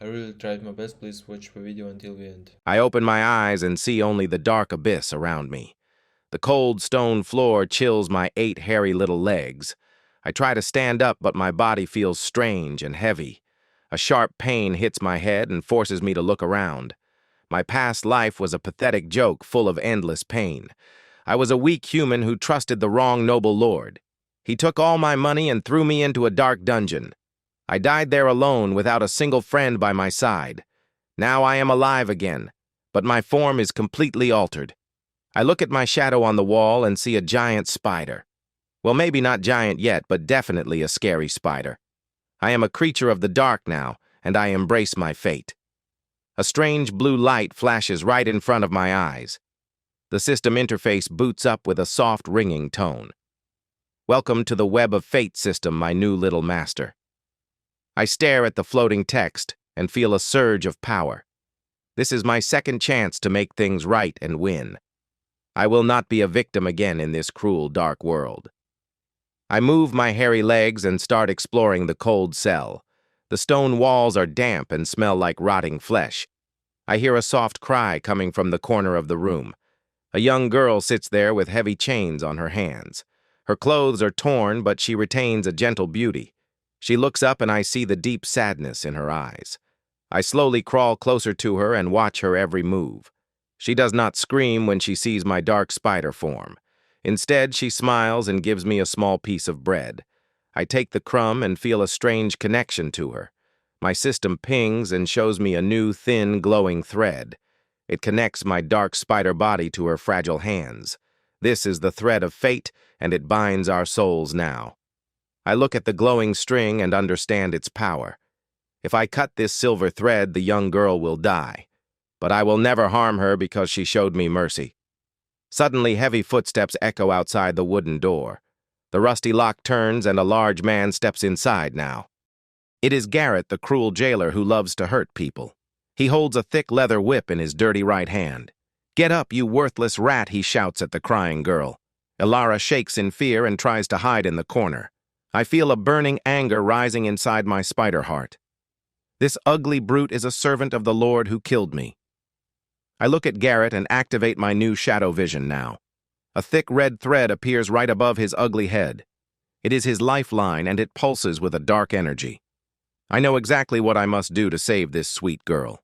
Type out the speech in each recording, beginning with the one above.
I really tried my best. Please watch the video until the end. I open my eyes and see only the dark abyss around me. The cold stone floor chills my 8 hairy little legs. I try to stand up, but my body feels strange and heavy. A sharp pain hits my head and forces me to look around. My past life was a pathetic joke full of endless pain. I was a weak human who trusted the wrong noble lord. He took all my money and threw me into a dark dungeon. I died there alone without a single friend by my side. Now I am alive again, but my form is completely altered. I look at my shadow on the wall and see a giant spider. Well, maybe not giant yet, but definitely a scary spider. I am a creature of the dark now, and I embrace my fate. A strange blue light flashes right in front of my eyes. The system interface boots up with a soft ringing tone. Welcome to the Web of Fate system, my new little master. I stare at the floating text and feel a surge of power. This is my second chance to make things right and win. I will not be a victim again in this cruel, dark world. I move my hairy legs and start exploring the cold cell. The stone walls are damp and smell like rotting flesh. I hear a soft cry coming from the corner of the room. A young girl sits there with heavy chains on her hands. Her clothes are torn, but she retains a gentle beauty. She looks up and I see the deep sadness in her eyes. I slowly crawl closer to her and watch her every move. She does not scream when she sees my dark spider form. Instead, she smiles and gives me a small piece of bread. I take the crumb and feel a strange connection to her. My system pings and shows me a new, thin, glowing thread. It connects my dark spider body to her fragile hands. This is the thread of fate, and it binds our souls now. I look at the glowing string and understand its power. If I cut this silver thread, the young girl will die. But I will never harm her because she showed me mercy. Suddenly, heavy footsteps echo outside the wooden door. The rusty lock turns and a large man steps inside now. It is Garrett, the cruel jailer who loves to hurt people. He holds a thick leather whip in his dirty right hand. "Get up, you worthless rat," he shouts at the crying girl. Elara shakes in fear and tries to hide in the corner. I feel a burning anger rising inside my spider heart. This ugly brute is a servant of the Lord who killed me. I look at Garrett and activate my new shadow vision now. A thick red thread appears right above his ugly head. It is his lifeline and it pulses with a dark energy. I know exactly what I must do to save this sweet girl.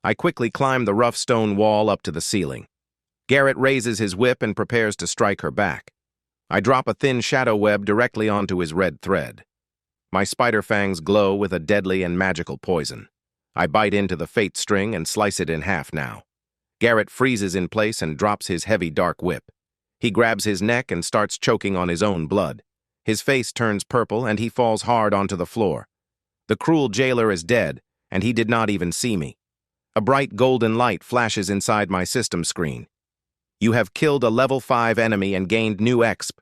I quickly climb the rough stone wall up to the ceiling. Garrett raises his whip and prepares to strike her back. I drop a thin shadow web directly onto his red thread. My spider fangs glow with a deadly and magical poison. I bite into the fate string and slice it in half now. Garrett freezes in place and drops his heavy dark whip. He grabs his neck and starts choking on his own blood. His face turns purple and he falls hard onto the floor. The cruel jailer is dead, and he did not even see me. A bright golden light flashes inside my system screen. You have killed a level 5 enemy and gained new exp.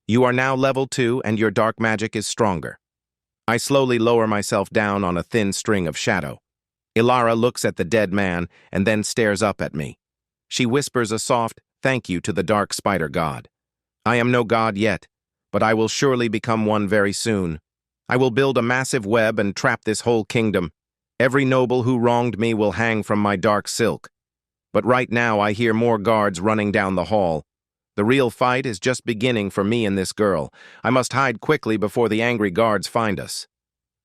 You are now level 2 and your dark magic is stronger. I slowly lower myself down on a thin string of shadow. Elara looks at the dead man and then stares up at me. She whispers a soft thank you to the dark spider god. I am no god yet, but I will surely become one very soon. I will build a massive web and trap this whole kingdom. Every noble who wronged me will hang from my dark silk. But right now I hear more guards running down the hall. The real fight is just beginning for me and this girl. I must hide quickly before the angry guards find us.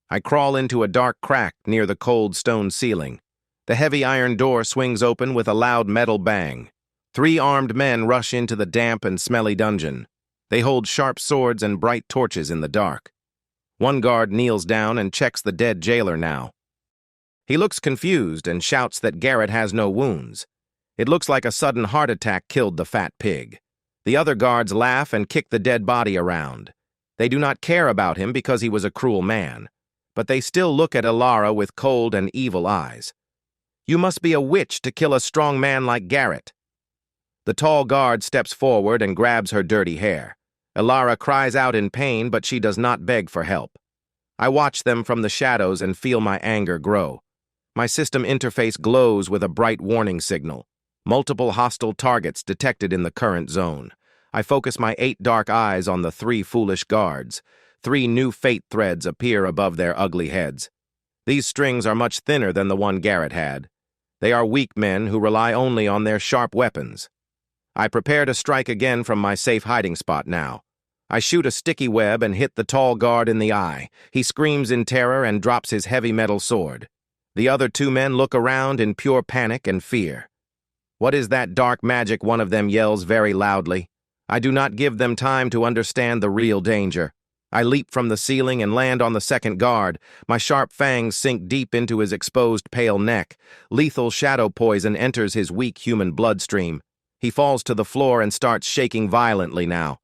I crawl into a dark crack near the cold stone ceiling. The heavy iron door swings open with a loud metal bang. 3 armed men rush into the damp and smelly dungeon. They hold sharp swords and bright torches in the dark. One guard kneels down and checks the dead jailer now. He looks confused and shouts that Garrett has no wounds. It looks like a sudden heart attack killed the fat pig. The other guards laugh and kick the dead body around. They do not care about him because he was a cruel man. But they still look at Elara with cold and evil eyes. You must be a witch to kill a strong man like Garrett. The tall guard steps forward and grabs her dirty hair. Elara cries out in pain, but she does not beg for help. I watch them from the shadows and feel my anger grow. My system interface glows with a bright warning signal. Multiple hostile targets detected in the current zone. I focus my 8 dark eyes on the 3 foolish guards. 3 new fate threads appear above their ugly heads. These strings are much thinner than the one Garrett had. They are weak men who rely only on their sharp weapons. I prepare to strike again from my safe hiding spot now. I shoot a sticky web and hit the tall guard in the eye. He screams in terror and drops his heavy metal sword. The other two men look around in pure panic and fear. "What is that dark magic?" one of them yells very loudly. I do not give them time to understand the real danger. I leap from the ceiling and land on the second guard. My sharp fangs sink deep into his exposed pale neck. Lethal shadow poison enters his weak human bloodstream. He falls to the floor and starts shaking violently now.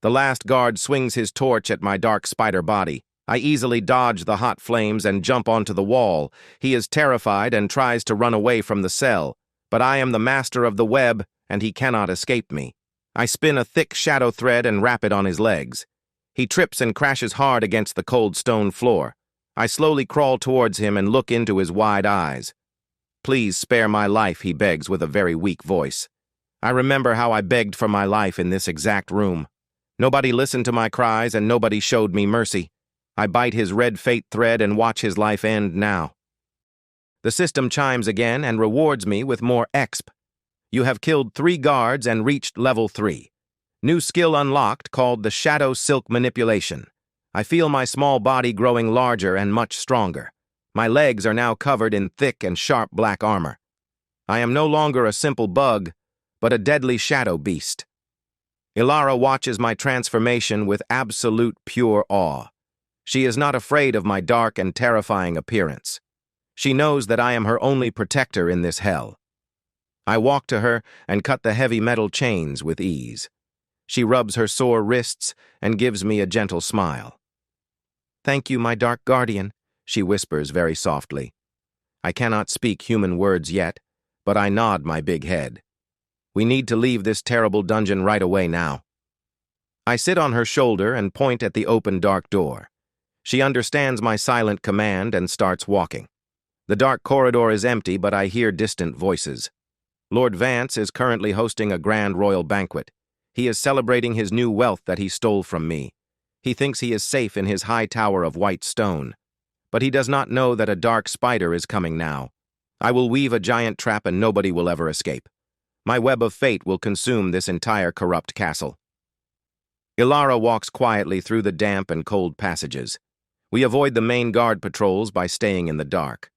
The last guard swings his torch at my dark spider body. I easily dodge the hot flames and jump onto the wall. He is terrified and tries to run away from the cell, but I am the master of the web, and he cannot escape me. I spin a thick shadow thread and wrap it on his legs. He trips and crashes hard against the cold stone floor. I slowly crawl towards him and look into his wide eyes. "Please spare my life," he begs with a very weak voice. I remember how I begged for my life in this exact room. Nobody listened to my cries and nobody showed me mercy. I bite his red fate thread and watch his life end now. The system chimes again and rewards me with more exp. You have killed 3 guards and reached level 3. New skill unlocked called the Shadow Silk Manipulation. I feel my small body growing larger and much stronger. My legs are now covered in thick and sharp black armor. I am no longer a simple bug, but a deadly shadow beast. Elara watches my transformation with absolute pure awe. She is not afraid of my dark and terrifying appearance. She knows that I am her only protector in this hell. I walk to her and cut the heavy metal chains with ease. She rubs her sore wrists and gives me a gentle smile. "Thank you, my dark guardian," she whispers very softly. I cannot speak human words yet, but I nod my big head. We need to leave this terrible dungeon right away now. I sit on her shoulder and point at the open dark door. She understands my silent command and starts walking. The dark corridor is empty, but I hear distant voices. Lord Vance is currently hosting a grand royal banquet. He is celebrating his new wealth that he stole from me. He thinks he is safe in his high tower of white stone. But he does not know that a dark spider is coming now. I will weave a giant trap and nobody will ever escape. My web of fate will consume this entire corrupt castle. Elara walks quietly through the damp and cold passages. We avoid the main guard patrols by staying in the dark.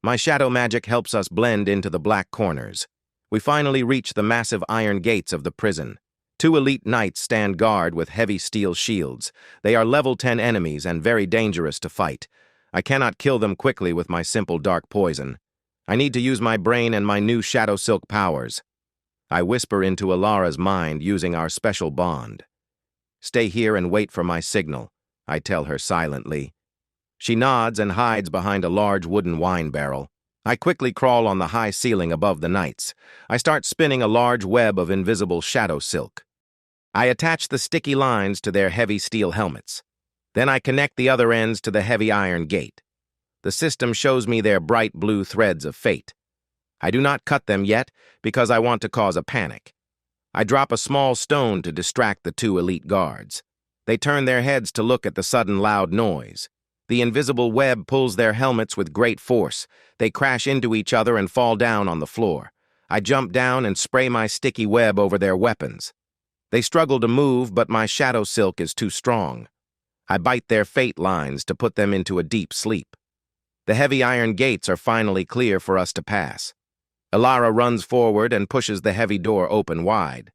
My shadow magic helps us blend into the black corners. We finally reach the massive iron gates of the prison. 2 elite knights stand guard with heavy steel shields. They are level 10 enemies and very dangerous to fight. I cannot kill them quickly with my simple dark poison. I need to use my brain and my new shadow silk powers. I whisper into Elara's mind using our special bond. "Stay here and wait for my signal," I tell her silently. She nods and hides behind a large wooden wine barrel. I quickly crawl on the high ceiling above the knights. I start spinning a large web of invisible shadow silk. I attach the sticky lines to their heavy steel helmets. Then I connect the other ends to the heavy iron gate. The system shows me their bright blue threads of fate. I do not cut them yet because I want to cause a panic. I drop a small stone to distract the 2 elite guards. They turn their heads to look at the sudden loud noise. The invisible web pulls their helmets with great force. They crash into each other and fall down on the floor. I jump down and spray my sticky web over their weapons. They struggle to move, but my shadow silk is too strong. I bite their fate lines to put them into a deep sleep. The heavy iron gates are finally clear for us to pass. Elara runs forward and pushes the heavy door open wide.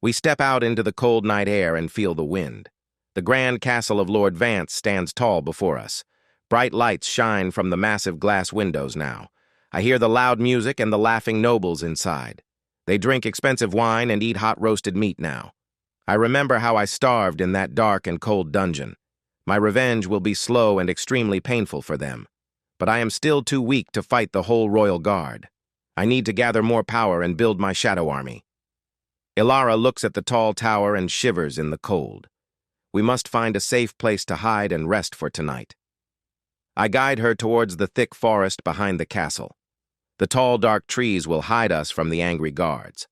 We step out into the cold night air and feel the wind. The grand castle of Lord Vance stands tall before us. Bright lights shine from the massive glass windows now. I hear the loud music and the laughing nobles inside. They drink expensive wine and eat hot roasted meat now. I remember how I starved in that dark and cold dungeon. My revenge will be slow and extremely painful for them. But I am still too weak to fight the whole royal guard. I need to gather more power and build my shadow army. Elara looks at the tall tower and shivers in the cold. We must find a safe place to hide and rest for tonight. I guide her towards the thick forest behind the castle. The tall, dark trees will hide us from the angry guards.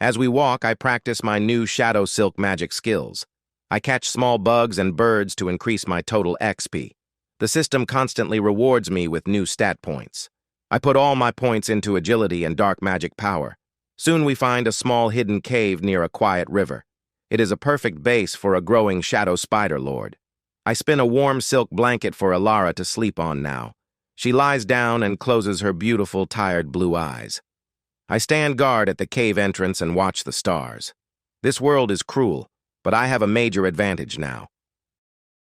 As we walk, I practice my new shadow silk magic skills. I catch small bugs and birds to increase my total XP. The system constantly rewards me with new stat points. I put all my points into agility and dark magic power. Soon we find a small hidden cave near a quiet river. It is a perfect base for a growing shadow spider lord. I spin a warm silk blanket for Elara to sleep on now. She lies down and closes her beautiful, tired blue eyes. I stand guard at the cave entrance and watch the stars. This world is cruel, but I have a major advantage now.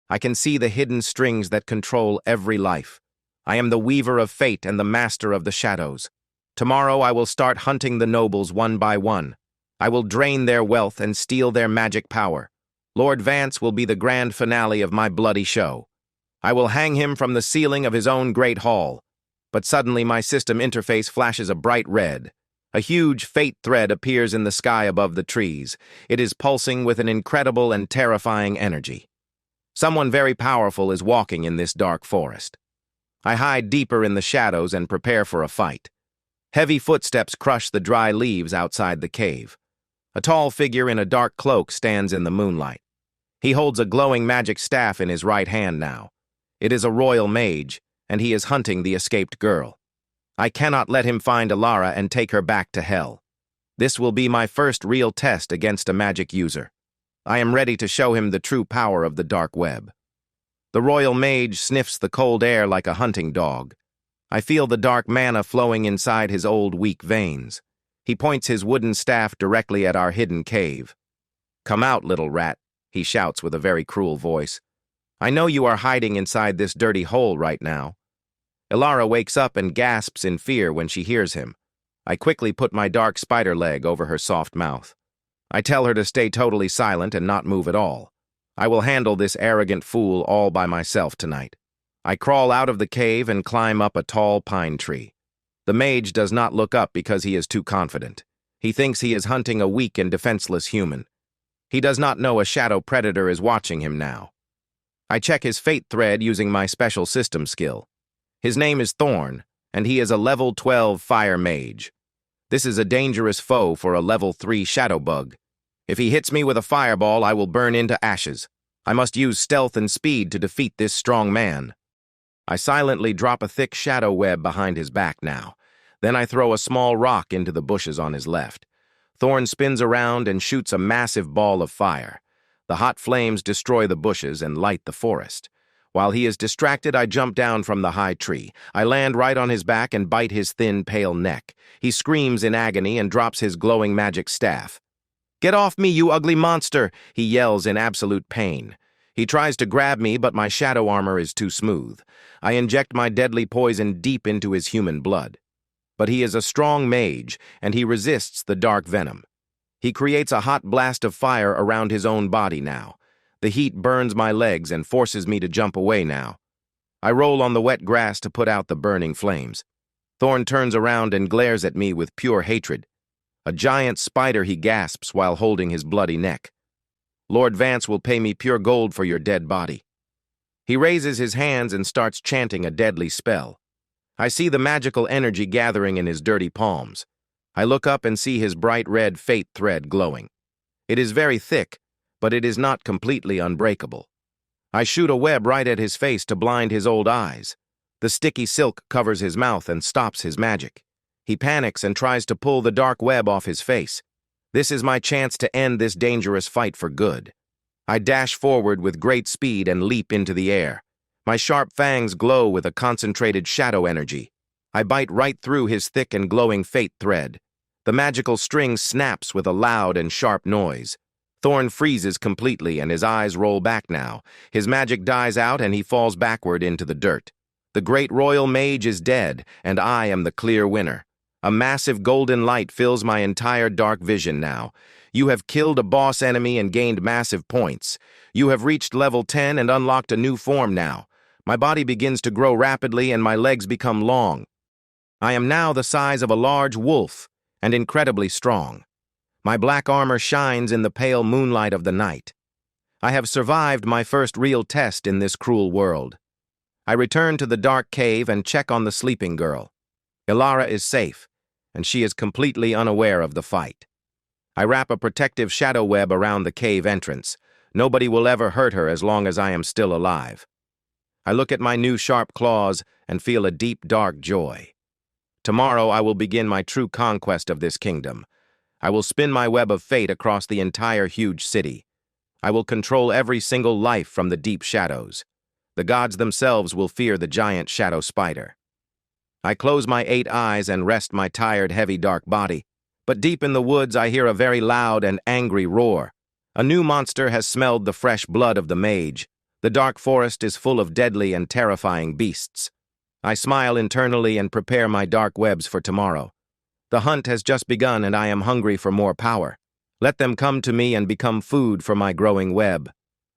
I can see the hidden strings that control every life. I am the weaver of fate and the master of the shadows. Tomorrow I will start hunting the nobles one by one. I will drain their wealth and steal their magic power. Lord Vance will be the grand finale of my bloody show. I will hang him from the ceiling of his own great hall. But suddenly my system interface flashes a bright red. A huge fate thread appears in the sky above the trees. It is pulsing with an incredible and terrifying energy. Someone very powerful is walking in this dark forest. I hide deeper in the shadows and prepare for a fight. Heavy footsteps crush the dry leaves outside the cave. A tall figure in a dark cloak stands in the moonlight. He holds a glowing magic staff in his right hand now. It is a royal mage, and he is hunting the escaped girl. I cannot let him find Elara and take her back to hell. This will be my first real test against a magic user. I am ready to show him the true power of the dark web. The royal mage sniffs the cold air like a hunting dog. I feel the dark mana flowing inside his old, weak veins. He points his wooden staff directly at our hidden cave. "Come out, little rat," he shouts with a very cruel voice. "I know you are hiding inside this dirty hole right now." Elara wakes up and gasps in fear when she hears him. I quickly put my dark spider leg over her soft mouth. I tell her to stay totally silent and not move at all. I will handle this arrogant fool all by myself tonight. I crawl out of the cave and climb up a tall pine tree. The mage does not look up because he is too confident. He thinks he is hunting a weak and defenseless human. He does not know a shadow predator is watching him now. I check his fate thread using my special system skill. His name is Thorn, and he is a level 12 fire mage. This is a dangerous foe for a level 3 shadow bug. If he hits me with a fireball, I will burn into ashes. I must use stealth and speed to defeat this strong man. I silently drop a thick shadow web behind his back now. Then I throw a small rock into the bushes on his left. Thorn spins around and shoots a massive ball of fire. The hot flames destroy the bushes and light the forest. While he is distracted, I jump down from the high tree. I land right on his back and bite his thin, pale neck. He screams in agony and drops his glowing magic staff. "Get off me, you ugly monster!" he yells in absolute pain. He tries to grab me, but my shadow armor is too smooth. I inject my deadly poison deep into his human blood. But he is a strong mage, and he resists the dark venom. He creates a hot blast of fire around his own body now. The heat burns my legs and forces me to jump away now. I roll on the wet grass to put out the burning flames. Thorn turns around and glares at me with pure hatred. A giant spider, he gasps while holding his bloody neck. "Lord Vance will pay me pure gold for your dead body." He raises his hands and starts chanting a deadly spell. I see the magical energy gathering in his dirty palms. I look up and see his bright red fate thread glowing. It is very thick, but it is not completely unbreakable. I shoot a web right at his face to blind his old eyes. The sticky silk covers his mouth and stops his magic. He panics and tries to pull the dark web off his face. This is my chance to end this dangerous fight for good. I dash forward with great speed and leap into the air. My sharp fangs glow with a concentrated shadow energy. I bite right through his thick and glowing fate thread. The magical string snaps with a loud and sharp noise. Thorn freezes completely and his eyes roll back now. His magic dies out and he falls backward into the dirt. The great royal mage is dead, and I am the clear winner. A massive golden light fills my entire dark vision now. You have killed a boss enemy and gained massive points. You have reached level 10 and unlocked a new form now. My body begins to grow rapidly and my legs become long. I am now the size of a large wolf and incredibly strong. My black armor shines in the pale moonlight of the night. I have survived my first real test in this cruel world. I return to the dark cave and check on the sleeping girl. Elara is safe, and she is completely unaware of the fight. I wrap a protective shadow web around the cave entrance. Nobody will ever hurt her as long as I am still alive. I look at my new sharp claws and feel a deep, dark joy. Tomorrow I will begin my true conquest of this kingdom. I will spin my web of fate across the entire huge city. I will control every single life from the deep shadows. The gods themselves will fear the giant shadow spider. I close my 8 eyes and rest my tired, heavy, dark body. But deep in the woods I hear a very loud and angry roar. A new monster has smelled the fresh blood of the mage. The dark forest is full of deadly and terrifying beasts. I smile internally and prepare my dark webs for tomorrow. The hunt has just begun and I am hungry for more power. Let them come to me and become food for my growing web.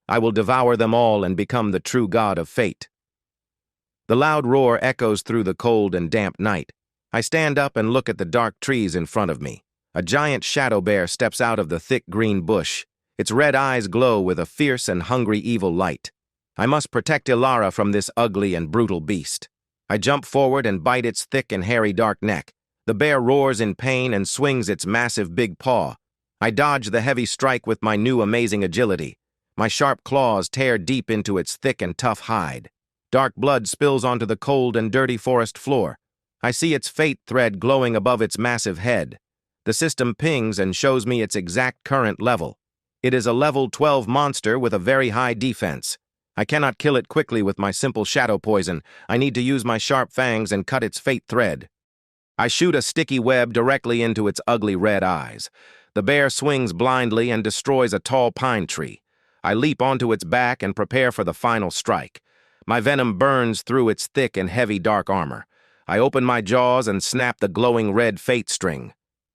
I will devour them all and become the true god of fate. The loud roar echoes through the cold and damp night. I stand up and look at the dark trees in front of me. A giant shadow bear steps out of the thick green bush. Its red eyes glow with a fierce and hungry evil light. I must protect Elara from this ugly and brutal beast. I jump forward and bite its thick and hairy dark neck. The bear roars in pain and swings its massive big paw. I dodge the heavy strike with my new amazing agility. My sharp claws tear deep into its thick and tough hide. Dark blood spills onto the cold and dirty forest floor. I see its fate thread glowing above its massive head. The system pings and shows me its exact current level. It is a level 12 monster with a very high defense. I cannot kill it quickly with my simple shadow poison. I need to use my sharp fangs and cut its fate thread. I shoot a sticky web directly into its ugly red eyes. The bear swings blindly and destroys a tall pine tree. I leap onto its back and prepare for the final strike. My venom burns through its thick and heavy dark armor. I open my jaws and snap the glowing red fate string.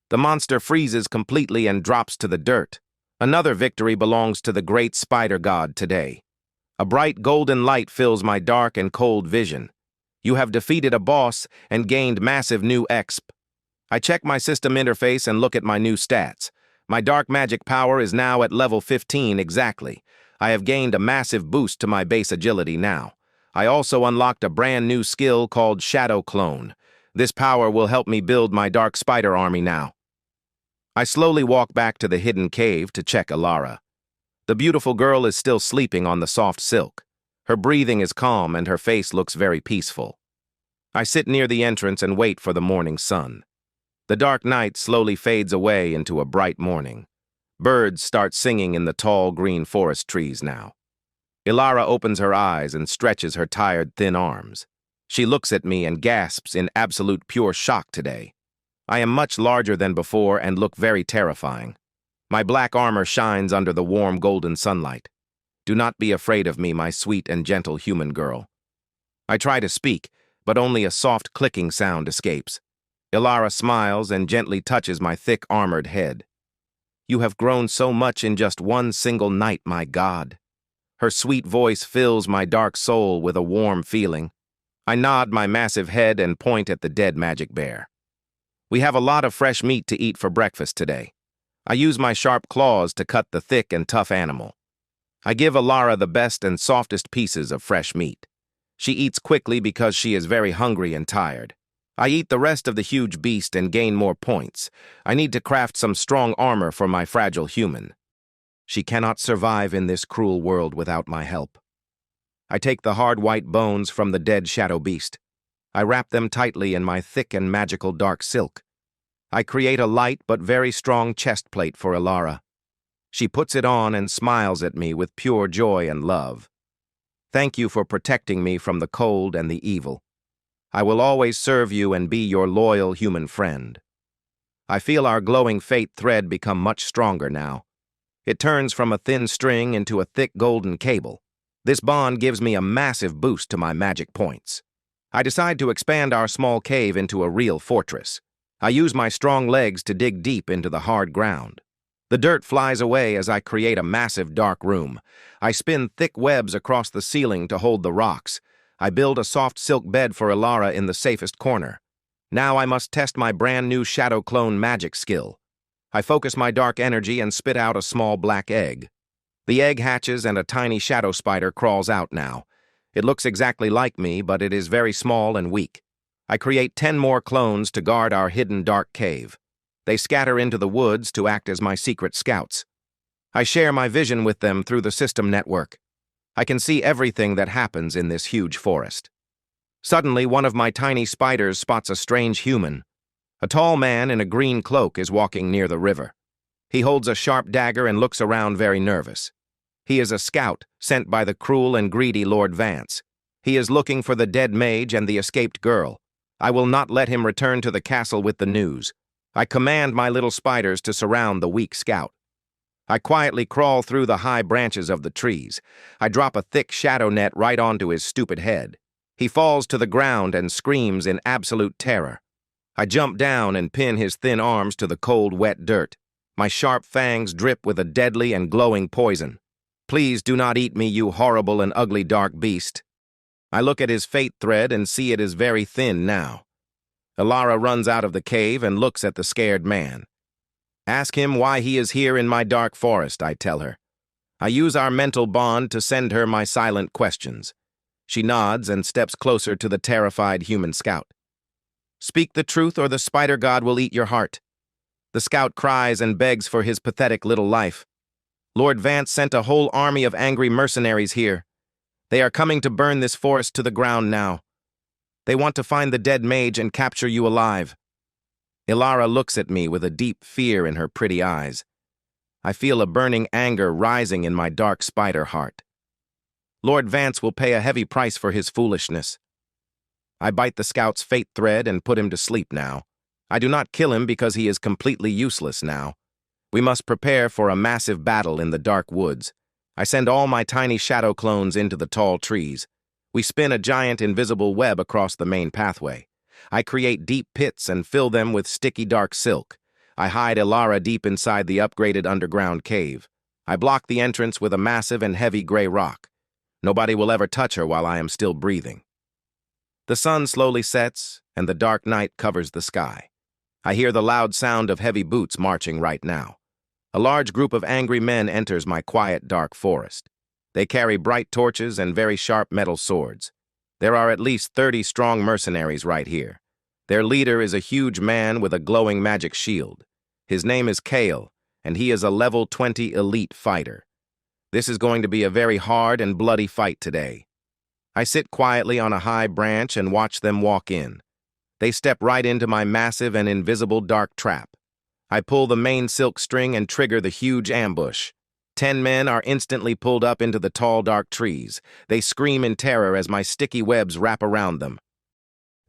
The monster freezes completely and drops to the dirt. Another victory belongs to the great spider god today. A bright golden light fills my dark and cold vision. You have defeated a boss and gained massive new exp. I check my system interface and look at my new stats. My dark magic power is now at level 15 exactly. I have gained a massive boost to my base agility now. I also unlocked a brand new skill called Shadow Clone. This power will help me build my dark spider army now. I slowly walk back to the hidden cave to check Elara. The beautiful girl is still sleeping on the soft silk. Her breathing is calm and her face looks very peaceful. I sit near the entrance and wait for the morning sun. The dark night slowly fades away into a bright morning. Birds start singing in the tall green forest trees now. Elara opens her eyes and stretches her tired, thin arms. She looks at me and gasps in absolute pure shock today. I am much larger than before and look very terrifying. My black armor shines under the warm golden sunlight. Do not be afraid of me, my sweet and gentle human girl. I try to speak, but only a soft clicking sound escapes. Elara smiles and gently touches my thick armored head. You have grown so much in just one single night, my god. Her sweet voice fills my dark soul with a warm feeling. I nod my massive head and point at the dead magic bear. We have a lot of fresh meat to eat for breakfast today. I use my sharp claws to cut the thick and tough animal. I give Elara the best and softest pieces of fresh meat. She eats quickly because she is very hungry and tired. I eat the rest of the huge beast and gain more points. I need to craft some strong armor for my fragile human. She cannot survive in this cruel world without my help. I take the hard white bones from the dead shadow beast. I wrap them tightly in my thick and magical dark silk. I create a light but very strong chest plate for Elara. She puts it on and smiles at me with pure joy and love. Thank you for protecting me from the cold and the evil. I will always serve you and be your loyal human friend. I feel our glowing fate thread become much stronger now. It turns from a thin string into a thick golden cable. This bond gives me a massive boost to my magic points. I decide to expand our small cave into a real fortress. I use my strong legs to dig deep into the hard ground. The dirt flies away as I create a massive dark room. I spin thick webs across the ceiling to hold the rocks. I build a soft silk bed for Elara in the safest corner. Now I must test my brand new Shadow Clone magic skill. I focus my dark energy and spit out a small black egg. The egg hatches and a tiny shadow spider crawls out now. It looks exactly like me, but it is very small and weak. I create 10 more clones to guard our hidden dark cave. They scatter into the woods to act as my secret scouts. I share my vision with them through the system network. I can see everything that happens in this huge forest. Suddenly, one of my tiny spiders spots a strange human. A tall man in a green cloak is walking near the river. He holds a sharp dagger and looks around very nervous. He is a scout sent by the cruel and greedy Lord Vance. He is looking for the dead mage and the escaped girl. I will not let him return to the castle with the news. I command my little spiders to surround the weak scout. I quietly crawl through the high branches of the trees. I drop a thick shadow net right onto his stupid head. He falls to the ground and screams in absolute terror. I jump down and pin his thin arms to the cold, wet dirt. My sharp fangs drip with a deadly and glowing poison. Please do not eat me, you horrible and ugly dark beast. I look at his fate thread and see it is very thin now. Elara runs out of the cave and looks at the scared man. Ask him why he is here in my dark forest, I tell her. I use our mental bond to send her my silent questions. She nods and steps closer to the terrified human scout. Speak the truth or the spider god will eat your heart. The scout cries and begs for his pathetic little life. Lord Vance sent a whole army of angry mercenaries here. They are coming to burn this forest to the ground now. They want to find the dead mage and capture you alive. Elara looks at me with a deep fear in her pretty eyes. I feel a burning anger rising in my dark spider heart. Lord Vance will pay a heavy price for his foolishness. I bite the scout's fate thread and put him to sleep now. I do not kill him because he is completely useless now. We must prepare for a massive battle in the dark woods. I send all my tiny shadow clones into the tall trees. We spin a giant invisible web across the main pathway. I create deep pits and fill them with sticky dark silk. I hide Elara deep inside the upgraded underground cave. I block the entrance with a massive and heavy gray rock. Nobody will ever touch her while I am still breathing. The sun slowly sets, and the dark night covers the sky. I hear the loud sound of heavy boots marching right now. A large group of angry men enters my quiet, dark forest. They carry bright torches and very sharp metal swords. There are at least 30 strong mercenaries right here. Their leader is a huge man with a glowing magic shield. His name is Kale, and he is a level 20 elite fighter. This is going to be a very hard and bloody fight today. I sit quietly on a high branch and watch them walk in. They step right into my massive and invisible dark trap. I pull the main silk string and trigger the huge ambush. 10 men are instantly pulled up into the tall, dark trees. They scream in terror as my sticky webs wrap around them.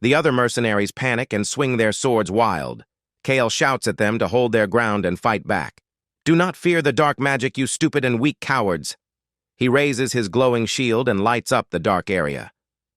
The other mercenaries panic and swing their swords wild. Kale shouts at them to hold their ground and fight back. Do not fear the dark magic, you stupid and weak cowards. He raises his glowing shield and lights up the dark area.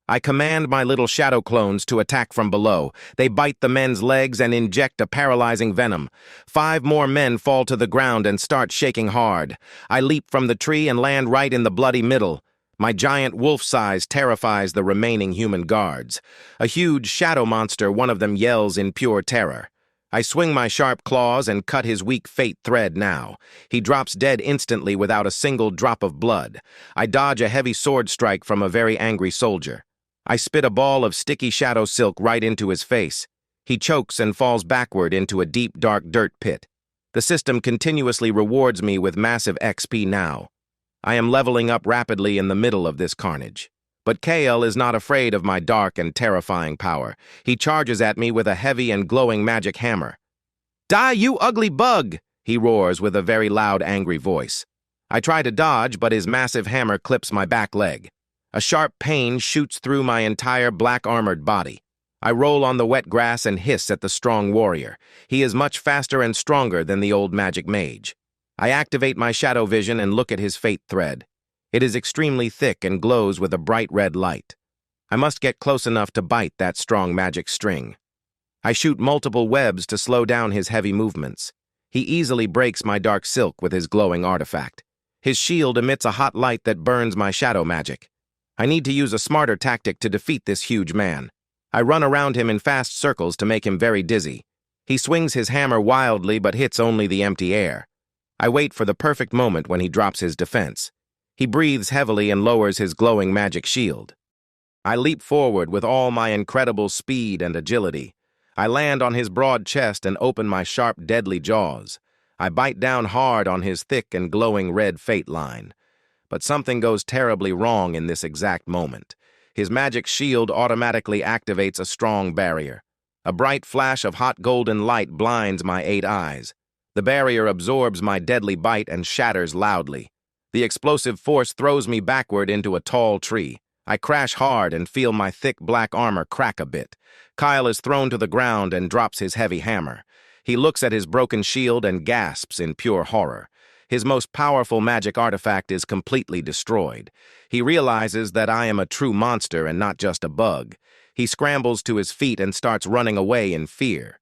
I command my little shadow clones to attack from below. They bite the men's legs and inject a paralyzing venom. 5 more men fall to the ground and start shaking hard. I leap from the tree and land right in the bloody middle. My giant wolf size terrifies the remaining human guards. A huge shadow monster, one of them yells in pure terror. I swing my sharp claws and cut his weak fate thread now. He drops dead instantly without a single drop of blood. I dodge a heavy sword strike from a very angry soldier. I spit a ball of sticky shadow silk right into his face. He chokes and falls backward into a deep, dark dirt pit. The system continuously rewards me with massive XP now. I am leveling up rapidly in the middle of this carnage. But Kale is not afraid of my dark and terrifying power. He charges at me with a heavy and glowing magic hammer. Die, you ugly bug! He roars with a very loud, angry voice. I try to dodge, but his massive hammer clips my back leg. A sharp pain shoots through my entire black-armored body. I roll on the wet grass and hiss at the strong warrior. He is much faster and stronger than the old magic mage. I activate my shadow vision and look at his fate thread. It is extremely thick and glows with a bright red light. I must get close enough to bite that strong magic string. I shoot multiple webs to slow down his heavy movements. He easily breaks my dark silk with his glowing artifact. His shield emits a hot light that burns my shadow magic. I need to use a smarter tactic to defeat this huge man. I run around him in fast circles to make him very dizzy. He swings his hammer wildly but hits only the empty air. I wait for the perfect moment when he drops his defense. He breathes heavily and lowers his glowing magic shield. I leap forward with all my incredible speed and agility. I land on his broad chest and open my sharp, deadly jaws. I bite down hard on his thick and glowing red fate line. but something goes terribly wrong in this exact moment. His magic shield automatically activates a strong barrier. A bright flash of hot golden light blinds my 8 eyes. The barrier absorbs my deadly bite and shatters loudly. The explosive force throws me backward into a tall tree. I crash hard and feel my thick black armor crack a bit. Kyle is thrown to the ground and drops his heavy hammer. He looks at his broken shield and gasps in pure horror. His most powerful magic artifact is completely destroyed. He realizes that I am a true monster and not just a bug. He scrambles to his feet and starts running away in fear.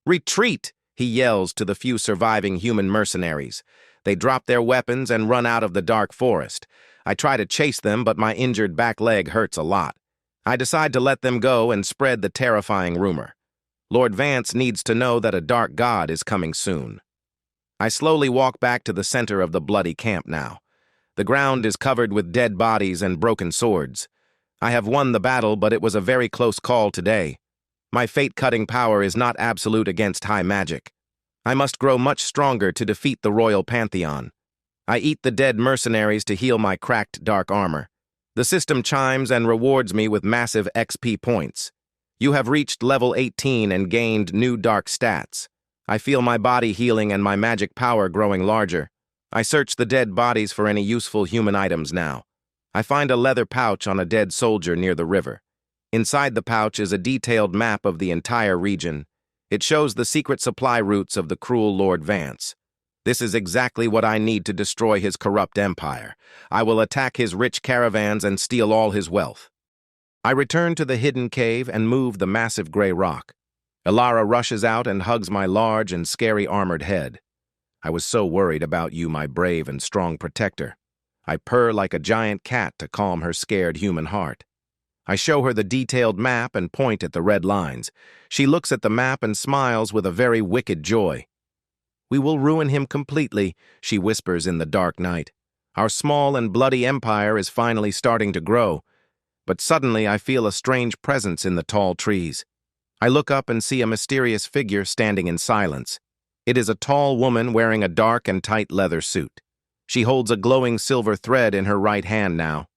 "Retreat!" he yells to the few surviving human mercenaries. They drop their weapons and run out of the dark forest. I try to chase them, but my injured back leg hurts a lot. I decide to let them go and spread the terrifying rumor. Lord Vance needs to know that a dark god is coming soon. I slowly walk back to the center of the bloody camp now. The ground is covered with dead bodies and broken swords. I have won the battle, but it was a very close call today. My fate-cutting power is not absolute against high magic. I must grow much stronger to defeat the royal Pantheon. I eat the dead mercenaries to heal my cracked dark armor. The system chimes and rewards me with massive XP points. You have reached level 18 and gained new dark stats. I feel my body healing and my magic power growing larger. I search the dead bodies for any useful human items now. I find a leather pouch on a dead soldier near the river. Inside the pouch is a detailed map of the entire region. It shows the secret supply routes of the cruel Lord Vance. This is exactly what I need to destroy his corrupt empire. I will attack his rich caravans and steal all his wealth. I return to the hidden cave and move the massive gray rock. Elara rushes out and hugs my large and scary armored head. "I was so worried about you, my brave and strong protector." I purr like a giant cat to calm her scared human heart. I show her the detailed map and point at the red lines. She looks at the map and smiles with a very wicked joy. "We will ruin him completely," she whispers in the dark night. "Our small and bloody empire is finally starting to grow." But suddenly I feel a strange presence in the tall trees. I look up and see a mysterious figure standing in silence. It is a tall woman wearing a dark and tight leather suit. She holds a glowing silver thread in her right hand now.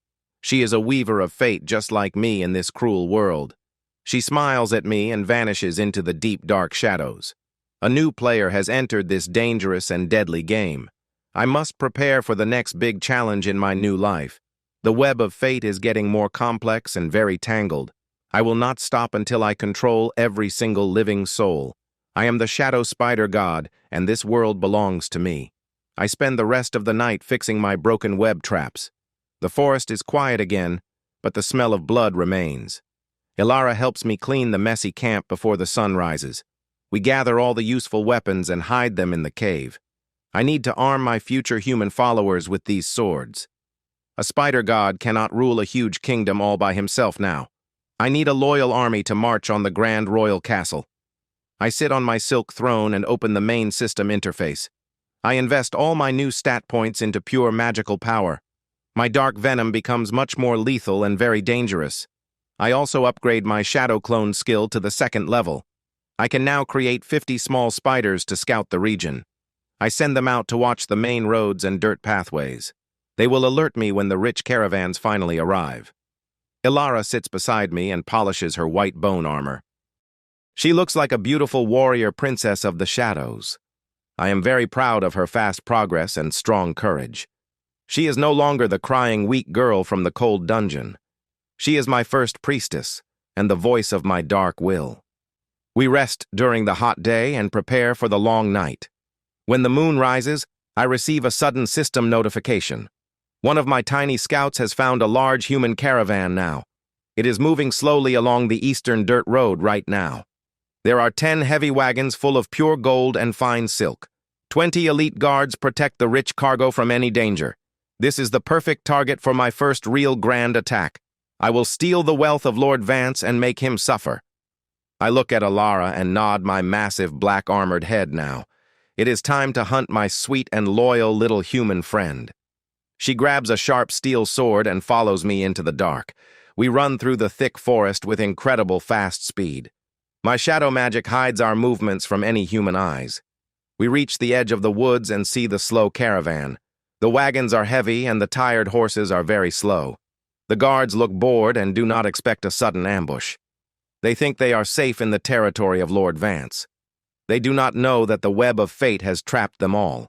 She is a weaver of fate just like me in this cruel world. She smiles at me and vanishes into the deep dark shadows. A new player has entered this dangerous and deadly game. I must prepare for the next big challenge in my new life. The web of fate is getting more complex and very tangled. I will not stop until I control every single living soul. I am the Shadow Spider God, and this world belongs to me. I spend the rest of the night fixing my broken web traps. The forest is quiet again, but the smell of blood remains. Elara helps me clean the messy camp before the sun rises. We gather all the useful weapons and hide them in the cave. I need to arm my future human followers with these swords. A spider god cannot rule a huge kingdom all by himself now. I need a loyal army to march on the grand royal castle. I sit on my silk throne and open the main system interface. I invest all my new stat points into pure magical power. My dark venom becomes much more lethal and very dangerous. I also upgrade my shadow clone skill to the 2nd level. I can now create 50 small spiders to scout the region. I send them out to watch the main roads and dirt pathways. They will alert me when the rich caravans finally arrive. Elara sits beside me and polishes her white bone armor. She looks like a beautiful warrior princess of the shadows. I am very proud of her fast progress and strong courage. She is no longer the crying weak girl from the cold dungeon. She is my first priestess and the voice of my dark will. We rest during the hot day and prepare for the long night. When the moon rises, I receive a sudden system notification. One of my tiny scouts has found a large human caravan now. It is moving slowly along the eastern dirt road right now. There are 10 heavy wagons full of pure gold and fine silk. 20 elite guards protect the rich cargo from any danger. This is the perfect target for my first real grand attack. I will steal the wealth of Lord Vance and make him suffer. I look at Elara and nod my massive black-armored head now. It is time to hunt my sweet and loyal little human friend. She grabs a sharp steel sword and follows me into the dark. We run through the thick forest with incredible fast speed. My shadow magic hides our movements from any human eyes. We reach the edge of the woods and see the slow caravan. The wagons are heavy and the tired horses are very slow. The guards look bored and do not expect a sudden ambush. They think they are safe in the territory of Lord Vance. They do not know that the web of fate has trapped them all.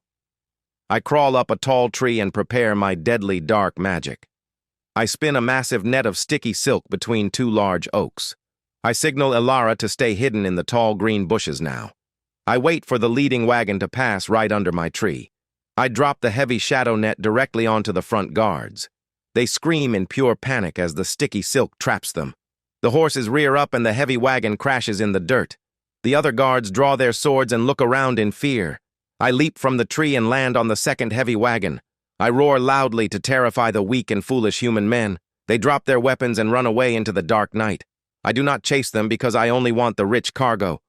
I crawl up a tall tree and prepare my deadly dark magic. I spin a massive net of sticky silk between two large oaks. I signal Elara to stay hidden in the tall green bushes now. I wait for the leading wagon to pass right under my tree. I drop the heavy shadow net directly onto the front guards. They scream in pure panic as the sticky silk traps them. The horses rear up and the heavy wagon crashes in the dirt. The other guards draw their swords and look around in fear. I leap from the tree and land on the second heavy wagon. I roar loudly to terrify the weak and foolish human men. They drop their weapons and run away into the dark night. I do not chase them because I only want the rich cargo.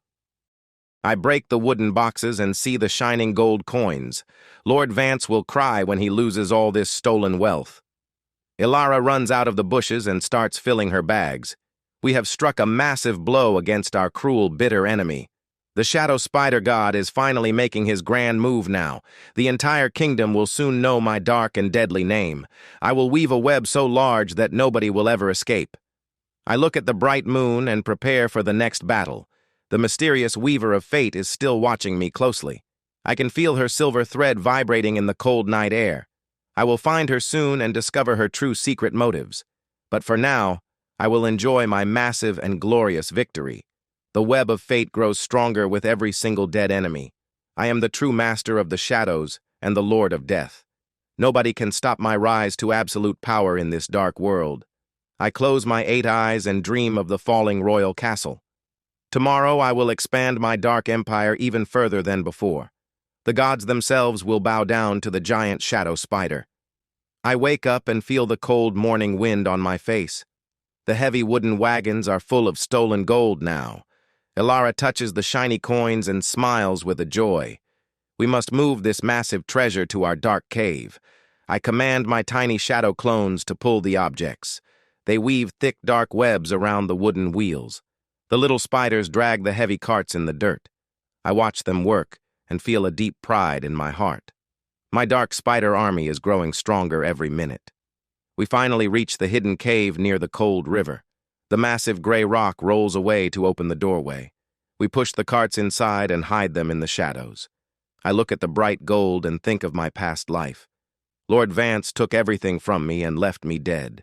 I break the wooden boxes and see the shining gold coins. Lord Vance will cry when he loses all this stolen wealth. Elara runs out of the bushes and starts filling her bags. We have struck a massive blow against our cruel, bitter enemy. The Shadow Spider God is finally making his grand move now. The entire kingdom will soon know my dark and deadly name. I will weave a web so large that nobody will ever escape. I look at the bright moon and prepare for the next battle. The mysterious weaver of fate is still watching me closely. I can feel her silver thread vibrating in the cold night air. I will find her soon and discover her true secret motives. But for now, I will enjoy my massive and glorious victory. The web of fate grows stronger with every single dead enemy. I am the true master of the shadows and the lord of death. Nobody can stop my rise to absolute power in this dark world. I close my 8 eyes and dream of the falling royal castle. Tomorrow I will expand my dark empire even further than before. The gods themselves will bow down to the giant shadow spider. I wake up and feel the cold morning wind on my face. The heavy wooden wagons are full of stolen gold now. Elara touches the shiny coins and smiles with a joy. We must move this massive treasure to our dark cave. I command my tiny shadow clones to pull the objects. They weave thick dark webs around the wooden wheels. The little spiders drag the heavy carts in the dirt. I watch them work and feel a deep pride in my heart. My dark spider army is growing stronger every minute. We finally reach the hidden cave near the cold river. The massive gray rock rolls away to open the doorway. We push the carts inside and hide them in the shadows. I look at the bright gold and think of my past life. Lord Vance took everything from me and left me dead.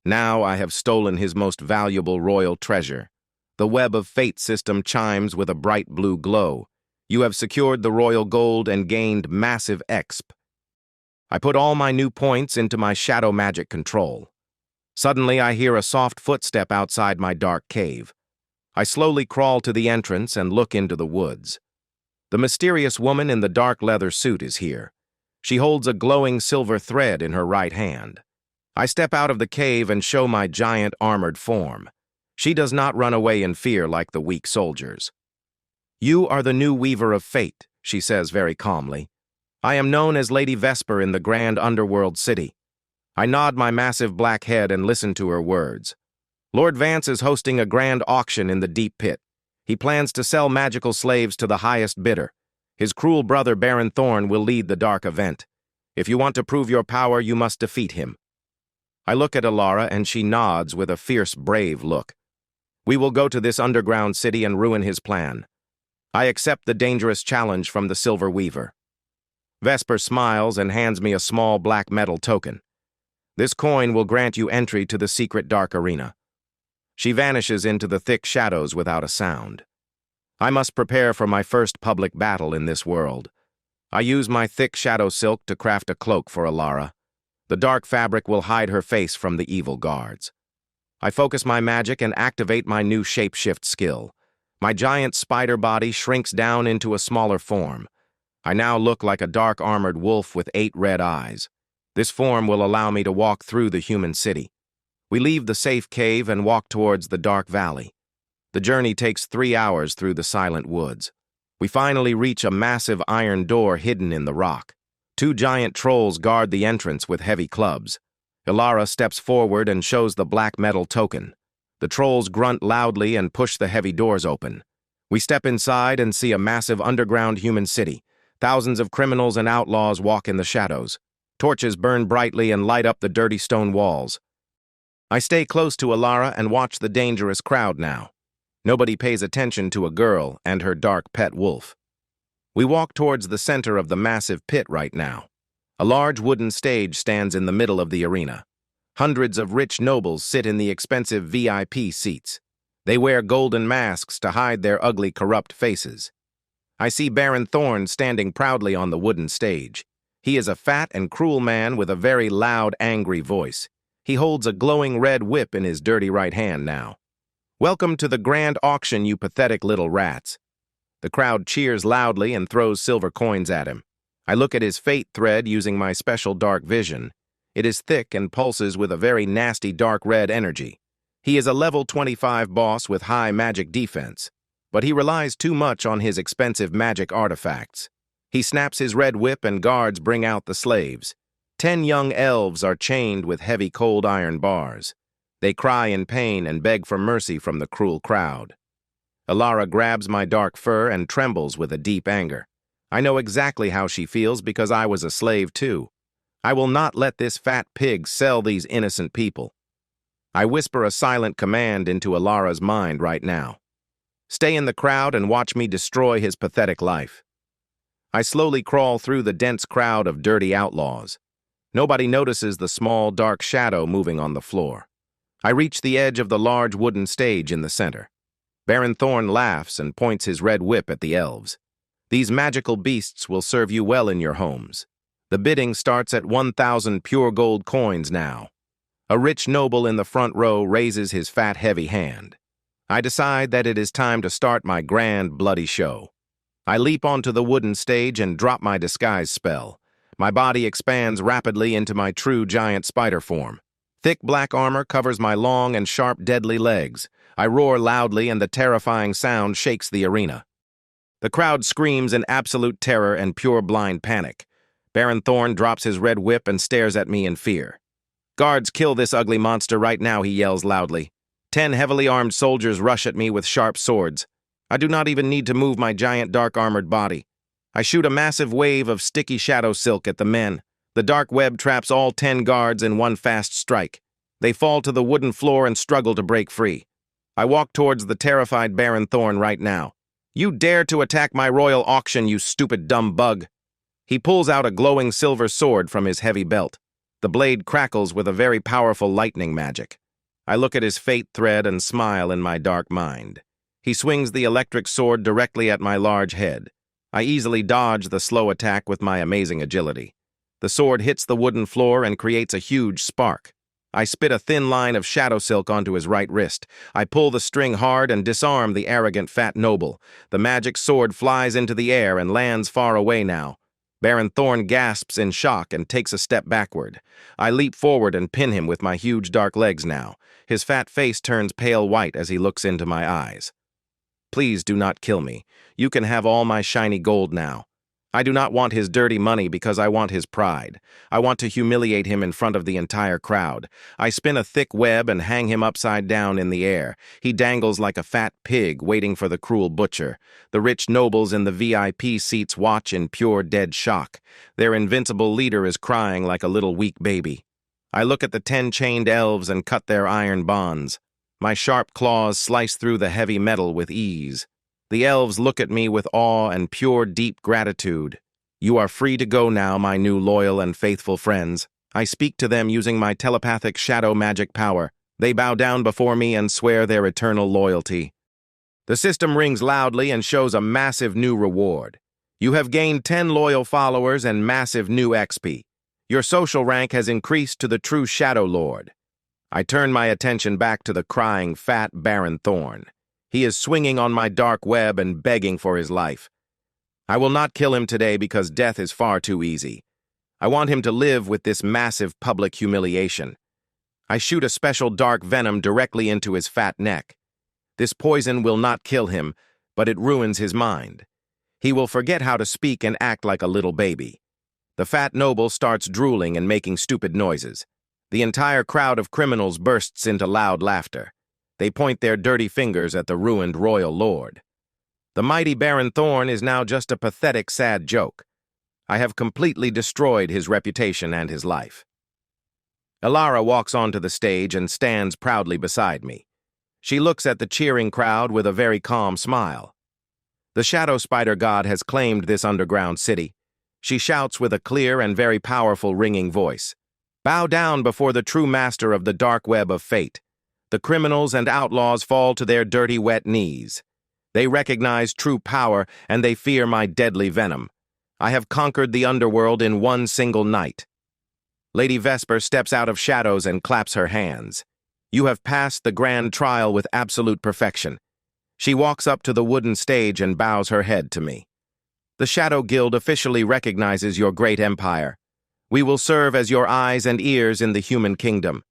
Now I have stolen his most valuable royal treasure. The web of fate system chimes with a bright blue glow. You have secured the royal gold and gained massive exp. I put all my new points into my shadow magic control. Suddenly, I hear a soft footstep outside my dark cave. I slowly crawl to the entrance and look into the woods. The mysterious woman in the dark leather suit is here. She holds a glowing silver thread in her right hand. I step out of the cave and show my giant armored form. She does not run away in fear like the weak soldiers. "You are the new weaver of fate," she says very calmly. "I am known as Lady Vesper in the grand underworld city." I nod my massive black head and listen to her words. Lord Vance is hosting a grand auction in the deep pit. He plans to sell magical slaves to the highest bidder. His cruel brother Baron Thorn will lead the dark event. If you want to prove your power, you must defeat him. I look at Elara and she nods with a fierce, brave look. We will go to this underground city and ruin his plan. I accept the dangerous challenge from the Silver Weaver. Vesper smiles and hands me a small black metal token. This coin will grant you entry to the secret dark arena. She vanishes into the thick shadows without a sound. I must prepare for my first public battle in this world. I use my thick shadow silk to craft a cloak for Elara. The dark fabric will hide her face from the evil guards. I focus my magic and activate my new shapeshift skill. My giant spider body shrinks down into a smaller form. I now look like a dark armored wolf with 8 red eyes. This form will allow me to walk through the human city. We leave the safe cave and walk towards the dark valley. The journey takes 3 hours through the silent woods. We finally reach a massive iron door hidden in the rock. 2 giant trolls guard the entrance with heavy clubs. Elara steps forward and shows the black metal token. The trolls grunt loudly and push the heavy doors open. We step inside and see a massive underground human city. Thousands of criminals and outlaws walk in the shadows. Torches burn brightly and light up the dirty stone walls. I stay close to Elara and watch the dangerous crowd now. Nobody pays attention to a girl and her dark pet wolf. We walk towards the center of the massive pit right now. A large wooden stage stands in the middle of the arena. Hundreds of rich nobles sit in the expensive VIP seats. They wear golden masks to hide their ugly, corrupt faces. I see Baron Thorn standing proudly on the wooden stage. He is a fat and cruel man with a very loud, angry voice. He holds a glowing red whip in his dirty right hand now. "Welcome to the grand auction, you pathetic little rats." The crowd cheers loudly and throws silver coins at him. I look at his fate thread using my special dark vision. It is thick and pulses with a very nasty dark red energy. He is a level 25 boss with high magic defense, but he relies too much on his expensive magic artifacts. He snaps his red whip and guards bring out the slaves. 10 young elves are chained with heavy cold iron bars. They cry in pain and beg for mercy from the cruel crowd. Elara grabs my dark fur and trembles with a deep anger. I know exactly how she feels because I was a slave too. I will not let this fat pig sell these innocent people. I whisper a silent command into Elara's mind right now. Stay in the crowd and watch me destroy his pathetic life. I slowly crawl through the dense crowd of dirty outlaws. Nobody notices the small, dark shadow moving on the floor. I reach the edge of the large wooden stage in the center. Baron Thorn laughs and points his red whip at the elves. These magical beasts will serve you well in your homes. The bidding starts at 1,000 pure gold coins now. A rich noble in the front row raises his fat, heavy hand. I decide that it is time to start my grand, bloody show. I leap onto the wooden stage and drop my disguise spell. My body expands rapidly into my true giant spider form. Thick black armor covers my long and sharp, deadly legs. I roar loudly and the terrifying sound shakes the arena. The crowd screams in absolute terror and pure blind panic. Baron Thorn drops his red whip and stares at me in fear. "Guards, kill this ugly monster right now," he yells loudly. 10 heavily armed soldiers rush at me with sharp swords. I do not even need to move my giant dark-armored body. I shoot a massive wave of sticky shadow silk at the men. The dark web traps all 10 guards in one fast strike. They fall to the wooden floor and struggle to break free. I walk towards the terrified Baron Thorn right now. "You dare to attack my royal auction, you stupid dumb bug." He pulls out a glowing silver sword from his heavy belt. The blade crackles with a very powerful lightning magic. I look at his fate thread and smile in my dark mind. He swings the electric sword directly at my large head. I easily dodge the slow attack with my amazing agility. The sword hits the wooden floor and creates a huge spark. I spit a thin line of shadow silk onto his right wrist. I pull the string hard and disarm the arrogant fat noble. The magic sword flies into the air and lands far away now. Baron Thorn gasps in shock and takes a step backward. I leap forward and pin him with my huge dark legs now. His fat face turns pale white as he looks into my eyes. "Please do not kill me. You can have all my shiny gold now. I do not want his dirty money because I want his pride. I want to humiliate him in front of the entire crowd. I spin a thick web and hang him upside down in the air. He dangles like a fat pig waiting for the cruel butcher. The rich nobles in the VIP seats watch in pure dead shock. Their invincible leader is crying like a little weak baby. I look at the 10 chained elves and cut their iron bonds. My sharp claws slice through the heavy metal with ease. The elves look at me with awe and pure, deep gratitude. "You are free to go now, my new loyal and faithful friends." I speak to them using my telepathic shadow magic power. They bow down before me and swear their eternal loyalty. The system rings loudly and shows a massive new reward. You have gained 10 loyal followers and massive new XP. Your social rank has increased to the true Shadow Lord. I turn my attention back to the crying, fat Baron Thorn. He is swinging on my dark web and begging for his life. I will not kill him today because death is far too easy. I want him to live with this massive public humiliation. I shoot a special dark venom directly into his fat neck. This poison will not kill him, but it ruins his mind. He will forget how to speak and act like a little baby. The fat noble starts drooling and making stupid noises. The entire crowd of criminals bursts into loud laughter. They point their dirty fingers at the ruined royal lord. The mighty Baron Thorn is now just a pathetic, sad joke. I have completely destroyed his reputation and his life. Elara walks onto the stage and stands proudly beside me. She looks at the cheering crowd with a very calm smile. The Shadow Spider God has claimed this underground city. She shouts with a clear and very powerful ringing voice. Bow down before the true master of the dark web of fate. The criminals and outlaws fall to their dirty, wet knees. They recognize true power, and they fear my deadly venom. I have conquered the underworld in one single night. Lady Vesper steps out of shadows and claps her hands. You have passed the grand trial with absolute perfection. She walks up to the wooden stage and bows her head to me. The Shadow Guild officially recognizes your great empire. We will serve as your eyes and ears in the human kingdom.